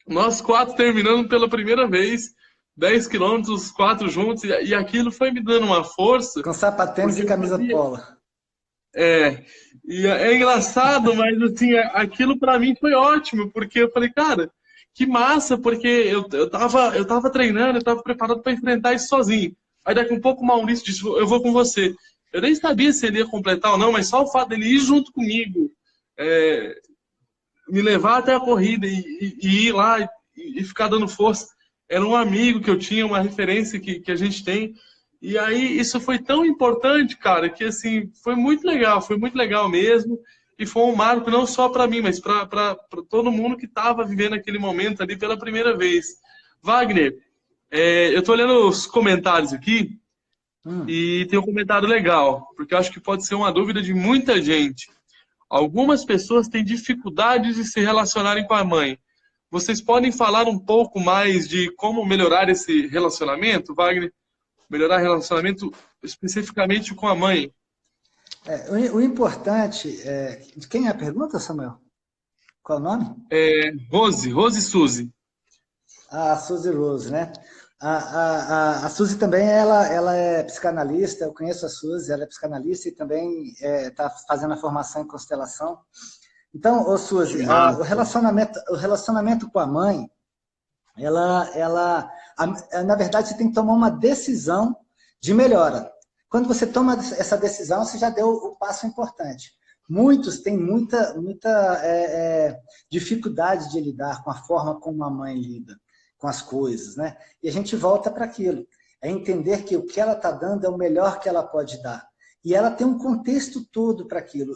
Nós quatro terminando pela primeira vez, 10 quilômetros, os quatro juntos, e aquilo foi me dando uma força. Com sapatênis e Porque eu camisa sabia, polo. é engraçado, mas assim, aquilo pra mim foi ótimo, porque eu falei, cara, que massa, porque eu tava treinando, eu tava preparado pra enfrentar isso sozinho. Aí daqui um pouco o Maurício disse, eu vou com você. Eu nem sabia se ele ia completar ou não, mas só o fato dele ir junto comigo, é, me levar até a corrida e ir lá e ficar dando força. Era um amigo que eu tinha, uma referência que a gente tem. E aí isso foi tão importante, cara, que assim, foi muito legal mesmo. E foi um marco não só para mim, mas para todo mundo que estava vivendo aquele momento ali pela primeira vez. Wagner, eu estou olhando os comentários aqui e tem um comentário legal, porque eu acho que pode ser uma dúvida de muita gente. Algumas pessoas têm dificuldades de se relacionarem com a mãe. Vocês podem falar um pouco mais de como melhorar esse relacionamento, Wagner? Melhorar relacionamento especificamente com a mãe. O importante é... De quem é a pergunta, Samuel? Qual é o nome? Rose Suzy. A Suzy Rose, né? A Suzy também, ela é psicanalista, eu conheço a Suzy, ela é psicanalista e também está fazendo a formação em constelação. Então, Suzy, o relacionamento com a mãe, na verdade, você tem que tomar uma decisão de melhora. Quando você toma essa decisão, você já deu o passo importante. Muitos têm muita dificuldade de lidar com a forma como a mãe lida com as coisas, né? E a gente volta para aquilo. É entender que o que ela está dando é o melhor que ela pode dar. E ela tem um contexto todo para aquilo.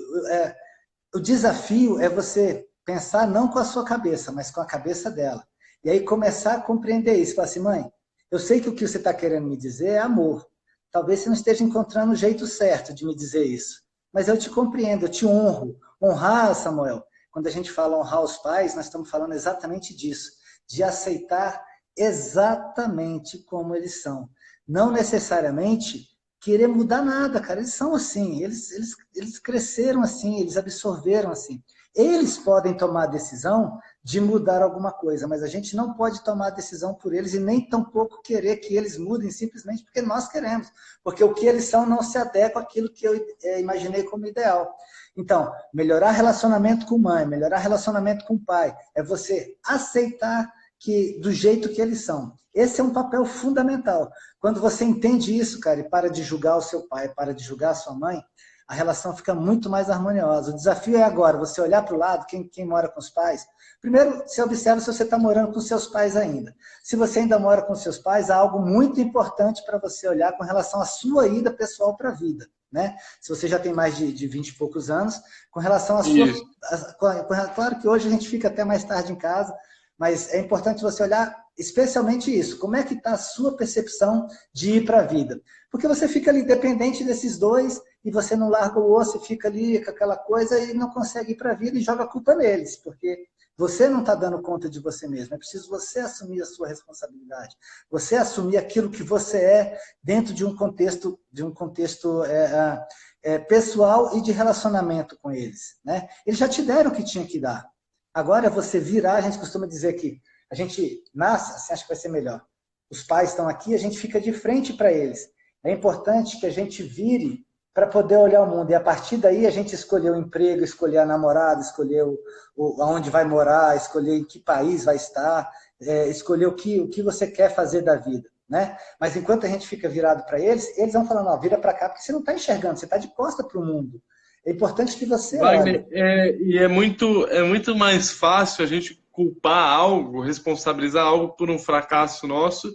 O desafio é você pensar não com a sua cabeça, mas com a cabeça dela. E aí começar a compreender isso. Falar assim, mãe, eu sei que o que você está querendo me dizer é amor. Talvez você não esteja encontrando o jeito certo de me dizer isso. Mas eu te compreendo, eu te honro. Honrar, Samuel, quando a gente fala honrar os pais, nós estamos falando exatamente disso. De aceitar exatamente como eles são. Não necessariamente querer mudar nada, cara. Eles são assim, eles cresceram assim, eles absorveram assim. Eles podem tomar a decisão de mudar alguma coisa, mas a gente não pode tomar a decisão por eles e nem tampouco querer que eles mudem simplesmente porque nós queremos. Porque o que eles são não se adequa àquilo que eu imaginei como ideal. Então, melhorar relacionamento com mãe, melhorar relacionamento com pai, é você aceitar que do jeito que eles são. Esse é um papel fundamental. Quando você entende isso, cara, e para de julgar o seu pai, para de julgar a sua mãe, a relação fica muito mais harmoniosa. O desafio é agora, você olhar para o lado, quem mora com os pais. Primeiro, você observa se você está morando com seus pais ainda. Se você ainda mora com seus pais, há algo muito importante para você olhar com relação à sua ida pessoal para a vida. Né? Se você já tem mais de 20 e poucos anos, com relação à sua... Claro que hoje a gente fica até mais tarde em casa, mas é importante você olhar especialmente isso. Como é que está a sua percepção de ir para a vida? Porque você fica ali dependente desses dois e você não larga o osso e fica ali com aquela coisa e não consegue ir para a vida e joga a culpa neles, porque você não está dando conta de você mesmo. É preciso você assumir a sua responsabilidade. Você assumir aquilo que você é dentro de um contexto pessoal e de relacionamento com eles. Né? Eles já te deram o que tinha que dar. Agora é você virar, a gente costuma dizer que a gente nasce, assim, acho que vai ser melhor. Os pais estão aqui, a gente fica de frente para eles. É importante que a gente vire para poder olhar o mundo. E a partir daí a gente escolher o emprego, escolher a namorada, escolher aonde vai morar, escolher em que país vai estar, escolher o que você quer fazer da vida. Né? Mas enquanto a gente fica virado para eles, eles vão falando, ó, vira para cá, porque você não está enxergando, você está de costa para o mundo. É importante que você Wagner, olhe. e é muito mais fácil a gente culpar algo, responsabilizar algo por um fracasso nosso,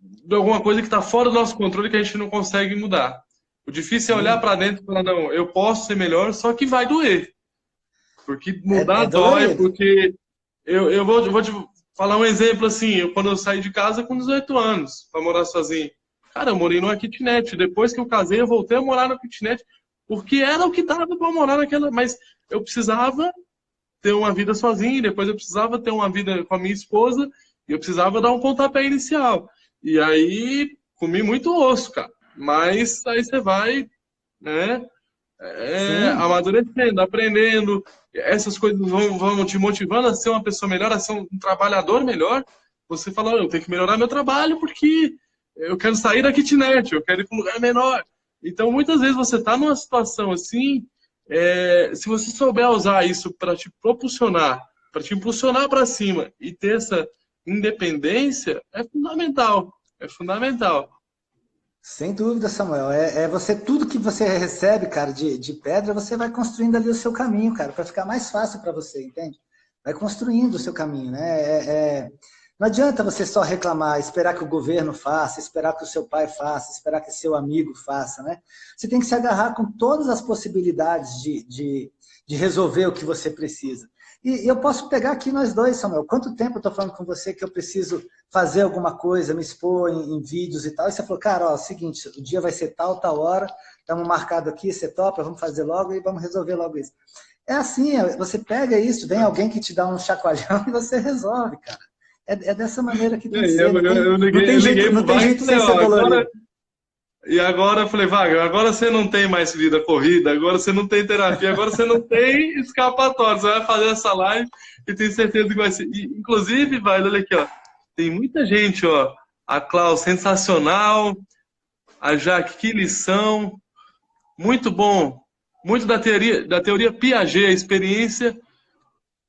de alguma coisa que está fora do nosso controle que a gente não consegue mudar. O difícil é olhar para dentro e falar, não, eu posso ser melhor, só que vai doer. Porque mudar dói, porque eu vou te falar um exemplo assim, quando eu saí de casa com 18 anos, para morar sozinho. Cara, eu morei numa kitnet. Depois que eu casei, eu voltei a morar na kitnet, porque era o que dava para morar naquela... Mas eu precisava ter uma vida sozinho, depois eu precisava ter uma vida com a minha esposa, e eu precisava dar um pontapé inicial. E aí, comi muito osso, cara. Mas aí você vai, né, amadurecendo, aprendendo. Essas coisas vão te motivando a ser uma pessoa melhor, a ser um trabalhador melhor. Você fala, eu tenho que melhorar meu trabalho porque eu quero sair da kitnet, eu quero ir para um lugar menor. Então, muitas vezes você está numa situação assim, se você souber usar isso para te propulsionar, para te impulsionar para cima e ter essa independência, é fundamental. É fundamental. Sem dúvida, Samuel. Você, tudo que você recebe, cara, de pedra, você vai construindo ali o seu caminho, cara, para ficar mais fácil para você, entende? Vai construindo o seu caminho, né? Não adianta você só reclamar, esperar que o governo faça, esperar que o seu pai faça, esperar que seu amigo faça, né? Você tem que se agarrar com todas as possibilidades de resolver o que você precisa. E eu posso pegar aqui nós dois, Samuel. Quanto tempo eu estou falando com você que eu preciso fazer alguma coisa, me expor em vídeos e tal, e você falou, cara, ó, é o seguinte, o dia vai ser tal hora, estamos marcado aqui, você topa, vamos fazer logo e vamos resolver logo isso. É assim, você pega isso, vem alguém que te dá um chacoalhão e você resolve, cara. É dessa maneira que tem que ser. Não tem jeito sem ser dolorido. E agora eu falei, Wagner, agora você não tem mais vida corrida, agora você não tem terapia, agora você não tem escapatória. Você vai fazer essa live e tenho certeza que vai ser. E, inclusive, vai, olha aqui, ó. Tem muita gente, ó. A Cláudia, sensacional. A Jaque, que lição. Muito bom. Muito da teoria Piaget, a experiência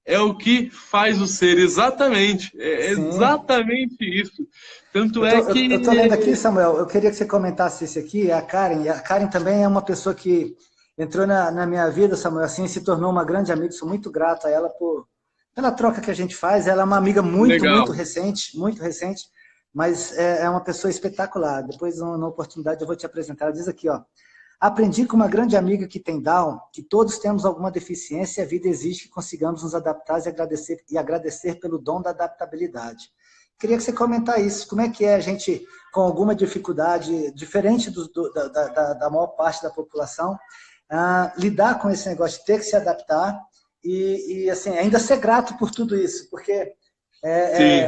é o que faz o ser, exatamente. É exatamente isso. Tanto é que... Eu tô lendo aqui, Samuel, eu queria que você comentasse isso aqui, a Karen. A Karen também é uma pessoa que entrou na minha vida, Samuel, assim, se tornou uma grande amiga. Sou muito grato a ela pela troca que a gente faz. Ela é uma amiga muito recente, mas é uma pessoa espetacular. Depois, na oportunidade, eu vou te apresentar. Ela diz aqui, ó. Aprendi com uma grande amiga que tem Down que todos temos alguma deficiência e a vida exige que consigamos nos adaptar e agradecer pelo dom da adaptabilidade. Queria que você comentasse isso. Como é que é a gente, com alguma dificuldade, diferente da maior parte da população, lidar com esse negócio de ter que se adaptar e assim, ainda ser grato por tudo isso, porque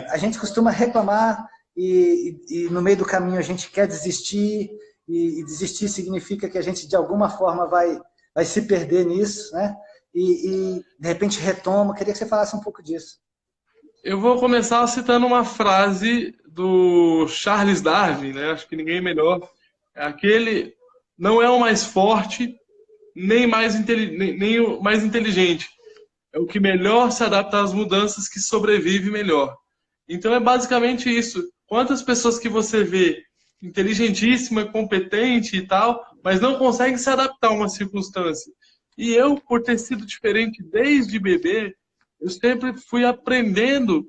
a gente costuma reclamar e no meio do caminho a gente quer desistir e desistir significa que a gente, de alguma forma, vai se perder nisso, né? De repente, retoma. Queria que você falasse um pouco disso. Eu vou começar citando uma frase do Charles Darwin, né? Acho que ninguém melhor. É aquele, não é o mais forte, nem o mais inteligente. É o que melhor se adapta às mudanças que sobrevive melhor. Então é basicamente isso. Quantas pessoas que você vê inteligentíssima, competente e tal, mas não conseguem se adaptar a uma circunstância. E eu, por ter sido diferente desde bebê, eu sempre fui aprendendo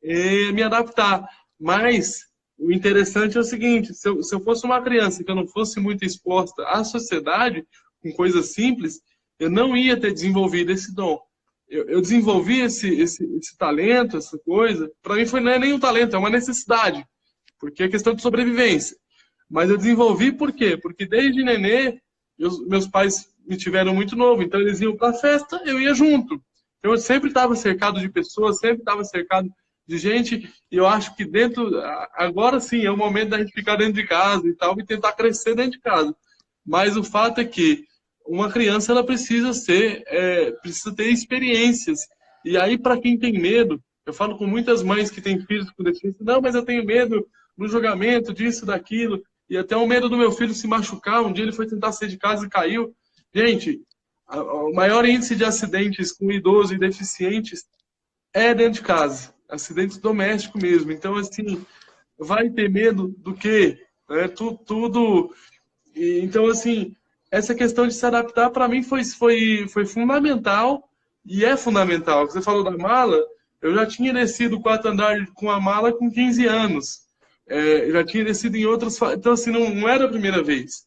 a me adaptar. Mas o interessante é o seguinte, se eu fosse uma criança que eu não fosse muito exposta à sociedade, com coisas simples, eu não ia ter desenvolvido esse dom. Eu desenvolvi esse talento, essa coisa. Para mim não é nem um talento, é uma necessidade, porque é questão de sobrevivência. Mas eu desenvolvi por quê? Porque desde nenê, meus pais me tiveram muito novo, então eles iam para a festa, eu ia junto. Então eu sempre estava cercado de pessoas, sempre estava cercado de gente, e eu acho que agora sim, é o momento da gente ficar dentro de casa e tal, e tentar crescer dentro de casa. Mas o fato é que uma criança ela precisa ter experiências. E aí, para quem tem medo, eu falo com muitas mães que têm filhos com deficiência, não, mas eu tenho medo no julgamento, disso, daquilo, e até o medo do meu filho se machucar. Um dia ele foi tentar sair de casa e caiu. Gente, o maior índice de acidentes com idosos e deficientes é dentro de casa, acidentes domésticos mesmo. Então, assim, vai ter medo do quê? Tudo. Então, assim, essa questão de se adaptar, para mim, foi fundamental e é fundamental. Você falou da mala, eu já tinha descido o quarto andar com a mala com 15 anos. Já tinha descido em outras... Então, assim, não era a primeira vez.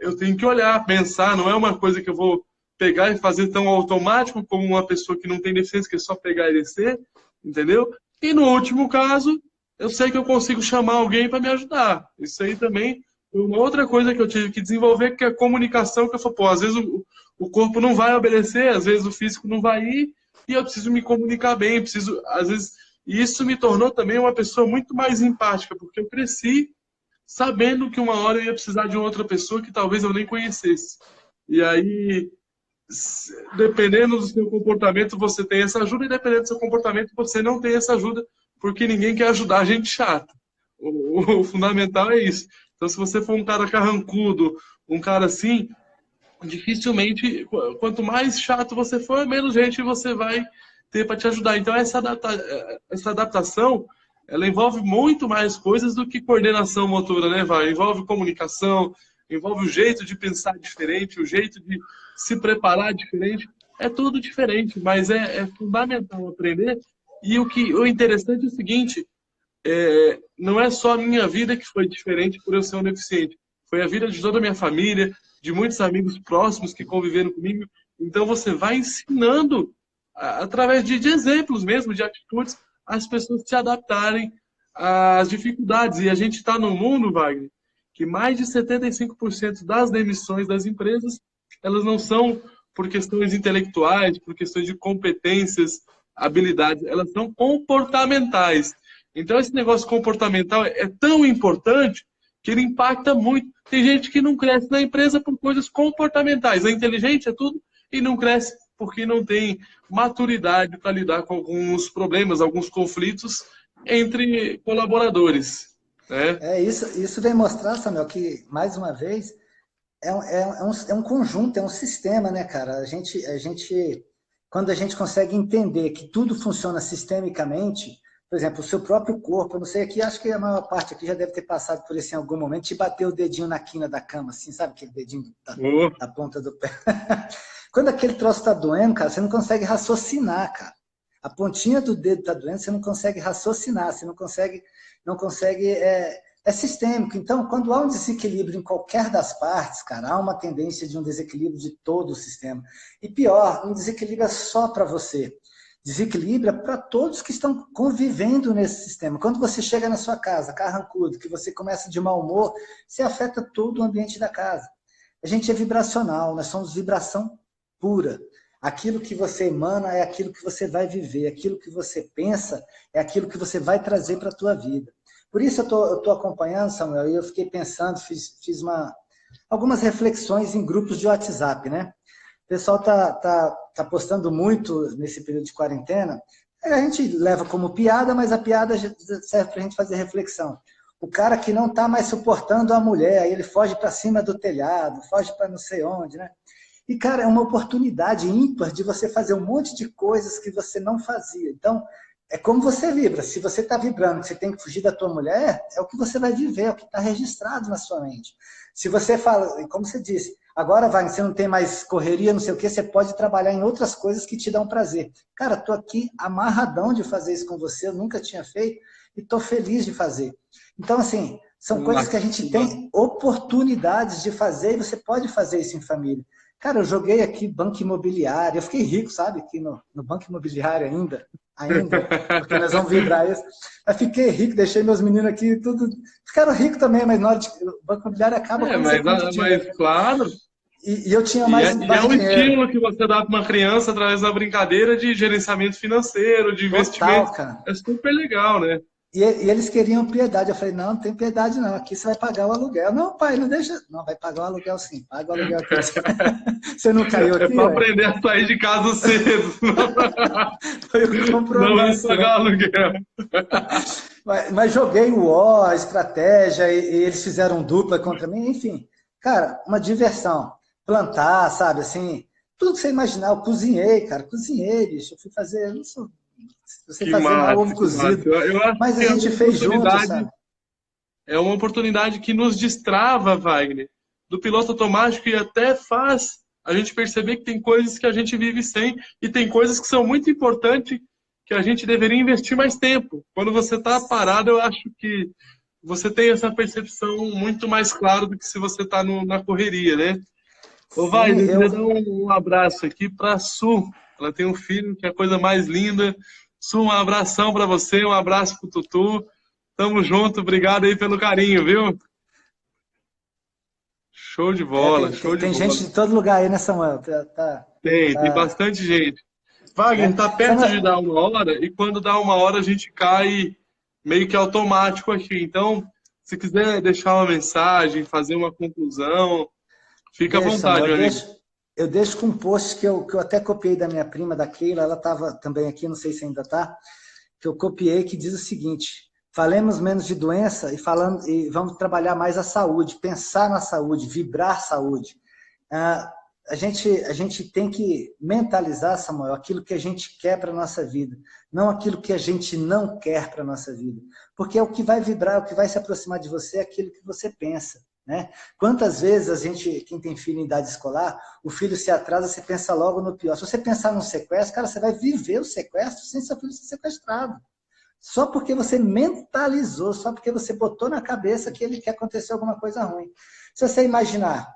Eu tenho que olhar, pensar, não é uma coisa que eu vou pegar e fazer tão automático como uma pessoa que não tem deficiência, que é só pegar e descer, entendeu? E no último caso, eu sei que eu consigo chamar alguém para me ajudar. Isso aí também foi uma outra coisa que eu tive que desenvolver, que é a comunicação, que eu falo, pô, às vezes o corpo não vai obedecer, às vezes o físico não vai ir, e eu preciso me comunicar bem, às vezes... E isso me tornou também uma pessoa muito mais empática, porque eu cresci sabendo que uma hora eu ia precisar de outra pessoa que talvez eu nem conhecesse. E aí, dependendo do seu comportamento, você tem essa ajuda, e dependendo do seu comportamento, você não tem essa ajuda, porque ninguém quer ajudar a gente chata. O fundamental é isso. Então, se você for um cara carrancudo, um cara assim, dificilmente, quanto mais chato você for, menos gente você vai ter para te ajudar. Então, essa adaptação, ela envolve muito mais coisas do que coordenação motora, né, vai? Envolve comunicação, envolve o jeito de pensar diferente, o jeito de se preparar diferente. É tudo diferente, mas é fundamental aprender. E o interessante é o seguinte, não é só a minha vida que foi diferente por eu ser um deficiente. Foi a vida de toda a minha família, de muitos amigos próximos que conviveram comigo. Então você vai ensinando, através de exemplos mesmo, de atitudes, as pessoas se adaptarem às dificuldades. E a gente está num mundo, Wagner, que mais de 75% das demissões das empresas, elas não são por questões intelectuais, por questões de competências, habilidades, elas são comportamentais. Então, esse negócio comportamental é tão importante que ele impacta muito. Tem gente que não cresce na empresa por coisas comportamentais. É inteligente, é tudo, e não cresce porque não tem maturidade para lidar com alguns problemas, alguns conflitos entre colaboradores. Né? Isso vem mostrar, Samuel, que, mais uma vez, é um conjunto, é um sistema, né, cara? Quando a gente consegue entender que tudo funciona sistemicamente, por exemplo, o seu próprio corpo, eu não sei aqui, acho que a maior parte aqui já deve ter passado por isso em algum momento, te bater o dedinho na quina da cama, assim, sabe aquele dedinho da ponta do pé? Quando aquele troço está doendo, cara, você não consegue raciocinar, cara. A pontinha do dedo está doendo, você não consegue raciocinar, você não consegue é sistêmico. Então, quando há um desequilíbrio em qualquer das partes, cara, há uma tendência de um desequilíbrio de todo o sistema. E pior, um desequilíbrio é só para você. Desequilibra para todos que estão convivendo nesse sistema. Quando você chega na sua casa, carrancudo, que você começa de mau humor, você afeta todo o ambiente da casa. A gente é vibracional, nós somos vibração pura. Aquilo que você emana é aquilo que você vai viver, aquilo que você pensa é aquilo que você vai trazer para a tua vida. Por isso eu tô acompanhando, Samuel, e eu fiquei pensando, fiz algumas reflexões em grupos de WhatsApp, né? O pessoal tá postando muito nesse período de quarentena. A gente leva como piada, mas a piada serve para a gente fazer reflexão. O cara que não está mais suportando a mulher, aí ele foge para cima do telhado, foge para não sei onde, né? E, cara, é uma oportunidade ímpar de você fazer um monte de coisas que você não fazia. Então, é como você vibra. Se você está vibrando que você tem que fugir da tua mulher, é o que você vai viver, é o que está registrado na sua mente. Se você fala, como você disse, agora vai, você não tem mais correria, não sei o quê, você pode trabalhar em outras coisas que te dão prazer. Cara, estou aqui amarradão de fazer isso com você, eu nunca tinha feito e estou feliz de fazer. Então, assim, são coisas que a gente tem oportunidades de fazer e você pode fazer isso em família. Cara, eu joguei aqui banco imobiliário, eu fiquei rico, sabe, aqui no banco imobiliário ainda, porque nós vamos vibrar isso. Mas fiquei rico, deixei meus meninos aqui, tudo. Ficaram ricos também, mas na hora de. O banco imobiliário acaba quando você conta dinheiro. Mas claro. E eu tinha mais E é um dinheiro. estímulo que você dá para uma criança através da brincadeira de gerenciamento financeiro, de investimento. Total, cara. É super legal, né? E eles queriam piedade. Eu falei, não tem piedade não, aqui você vai pagar o aluguel. Não, pai, não deixa. Não, vai pagar o aluguel sim, paga o aluguel aqui. Você não caiu aqui? É para aprender a sair de casa cedo. Foi o Não vai compromisso. pagar aluguel. Mas joguei o ó, a estratégia, e eles fizeram dupla contra mim, enfim. Cara, uma diversão. Plantar, sabe, assim, tudo que você imaginar. Eu cozinhei, cara, bicho. Eu fui fazer, eu não sou, você fazer lá ovo cozido. Eu acho mas a que gente fez junto, sabe? É uma oportunidade que nos destrava, Wagner, do piloto automático e até faz a gente perceber que tem coisas que a gente vive sem e tem coisas que são muito importantes que a gente deveria investir mais tempo. Quando você está parado, eu acho que você tem essa percepção muito mais clara do que se você está na correria, né? Ô, Wagner, eu queria dar um abraço aqui para a Su. Ela tem um filho que é a coisa mais linda. Su, um abração para você, um abraço para o Tutu. Tamo junto, obrigado aí pelo carinho, viu? Show de bola, show de bola. Tem gente de todo lugar aí, né, Samuel? Tem bastante gente. Wagner, tá perto de dar 1 hora e quando dá 1 hora a gente cai meio que automático aqui. Então, se quiser deixar uma mensagem, fazer uma conclusão, fica à vontade, meu amigo. Eu deixo com um post que eu até copiei da minha prima, da Keila, ela estava também aqui, não sei se ainda está, que eu copiei, que diz o seguinte: falemos menos de doença e vamos trabalhar mais a saúde, pensar na saúde, vibrar saúde. A gente tem que mentalizar, Samuel, aquilo que a gente quer para a nossa vida, não aquilo que a gente não quer para a nossa vida. Porque é o que vai vibrar, o que vai se aproximar de você, é aquilo que você pensa. Né? Quantas vezes quem tem filho em idade escolar, o filho se atrasa, você pensa logo no pior. Se você pensar num sequestro, cara, você vai viver o sequestro sem seu filho ser sequestrado. Só porque você mentalizou, só porque você botou na cabeça que acontecer alguma coisa ruim. Se você imaginar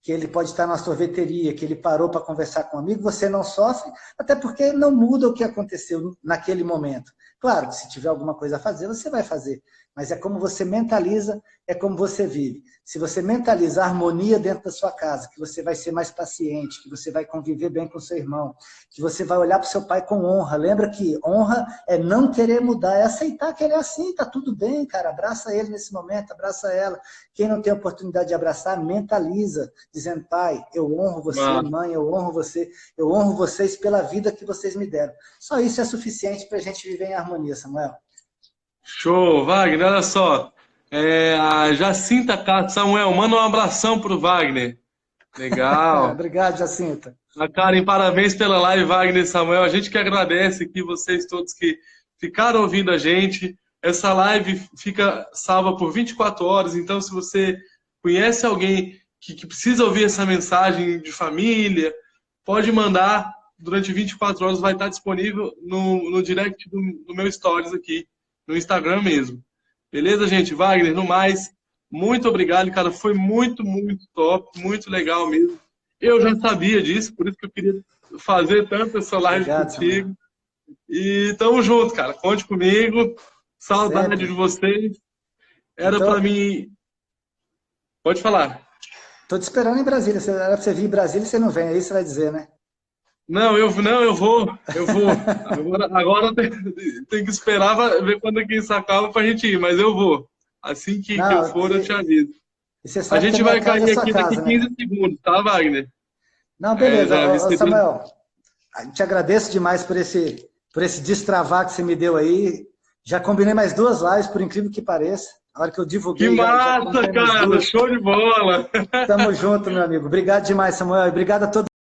que ele pode estar na sorveteria, que ele parou para conversar com um amigo, você não sofre, até porque não muda o que aconteceu naquele momento. Claro que se tiver alguma coisa a fazer, você vai fazer. Mas é como você mentaliza, é como você vive. Se você mentaliza a harmonia dentro da sua casa, que você vai ser mais paciente, que você vai conviver bem com seu irmão, que você vai olhar para o seu pai com honra. Lembra que honra é não querer mudar, é aceitar que ele é assim, tá tudo bem, cara. Abraça ele nesse momento, abraça ela. Quem não tem oportunidade de abraçar, mentaliza, dizendo: pai, eu honro você, mãe, eu honro vocês pela vida que vocês me deram. Só isso é suficiente para a gente viver em harmonia, Samuel. Show, Wagner, olha só. A Jacinta Castro, Samuel, manda um abração pro Wagner. Legal. Obrigado, Jacinta. A Karen, parabéns pela live, Wagner e Samuel. A gente que agradece aqui vocês todos que ficaram ouvindo a gente. Essa live fica salva por 24 horas, então se você conhece alguém que precisa ouvir essa mensagem de família, pode mandar. Durante 24 horas vai estar disponível no direct do meu Stories aqui, no Instagram mesmo. Beleza, gente? Wagner, no mais, muito obrigado, cara. Foi muito, muito top, muito legal mesmo. Eu já sabia disso, por isso que eu queria fazer tanto essa live contigo. E tamo junto, cara. Conte comigo. Saudade de vocês. Era pra mim... Pode falar. Tô te esperando em Brasília. Era pra você vir em Brasília e você não vem. Aí você vai dizer, né? Não, eu vou. Agora tem que esperar ver quando aqui isso acaba pra gente ir, mas eu vou. Assim que eu for, eu te aviso. E você A sabe que a gente minha vai casa é cair sua aqui daqui casa, né? 15 segundos, tá, Wagner? Não, beleza. Já Ô, recebi. Samuel, te agradeço demais por esse destravar que você me deu aí. Já combinei mais 2 lives, por incrível que pareça. A hora que eu Que divulguei, já massa, combinei mais cara! 2. Show de bola! Tamo junto, meu amigo. Obrigado demais, Samuel. E obrigado a todos.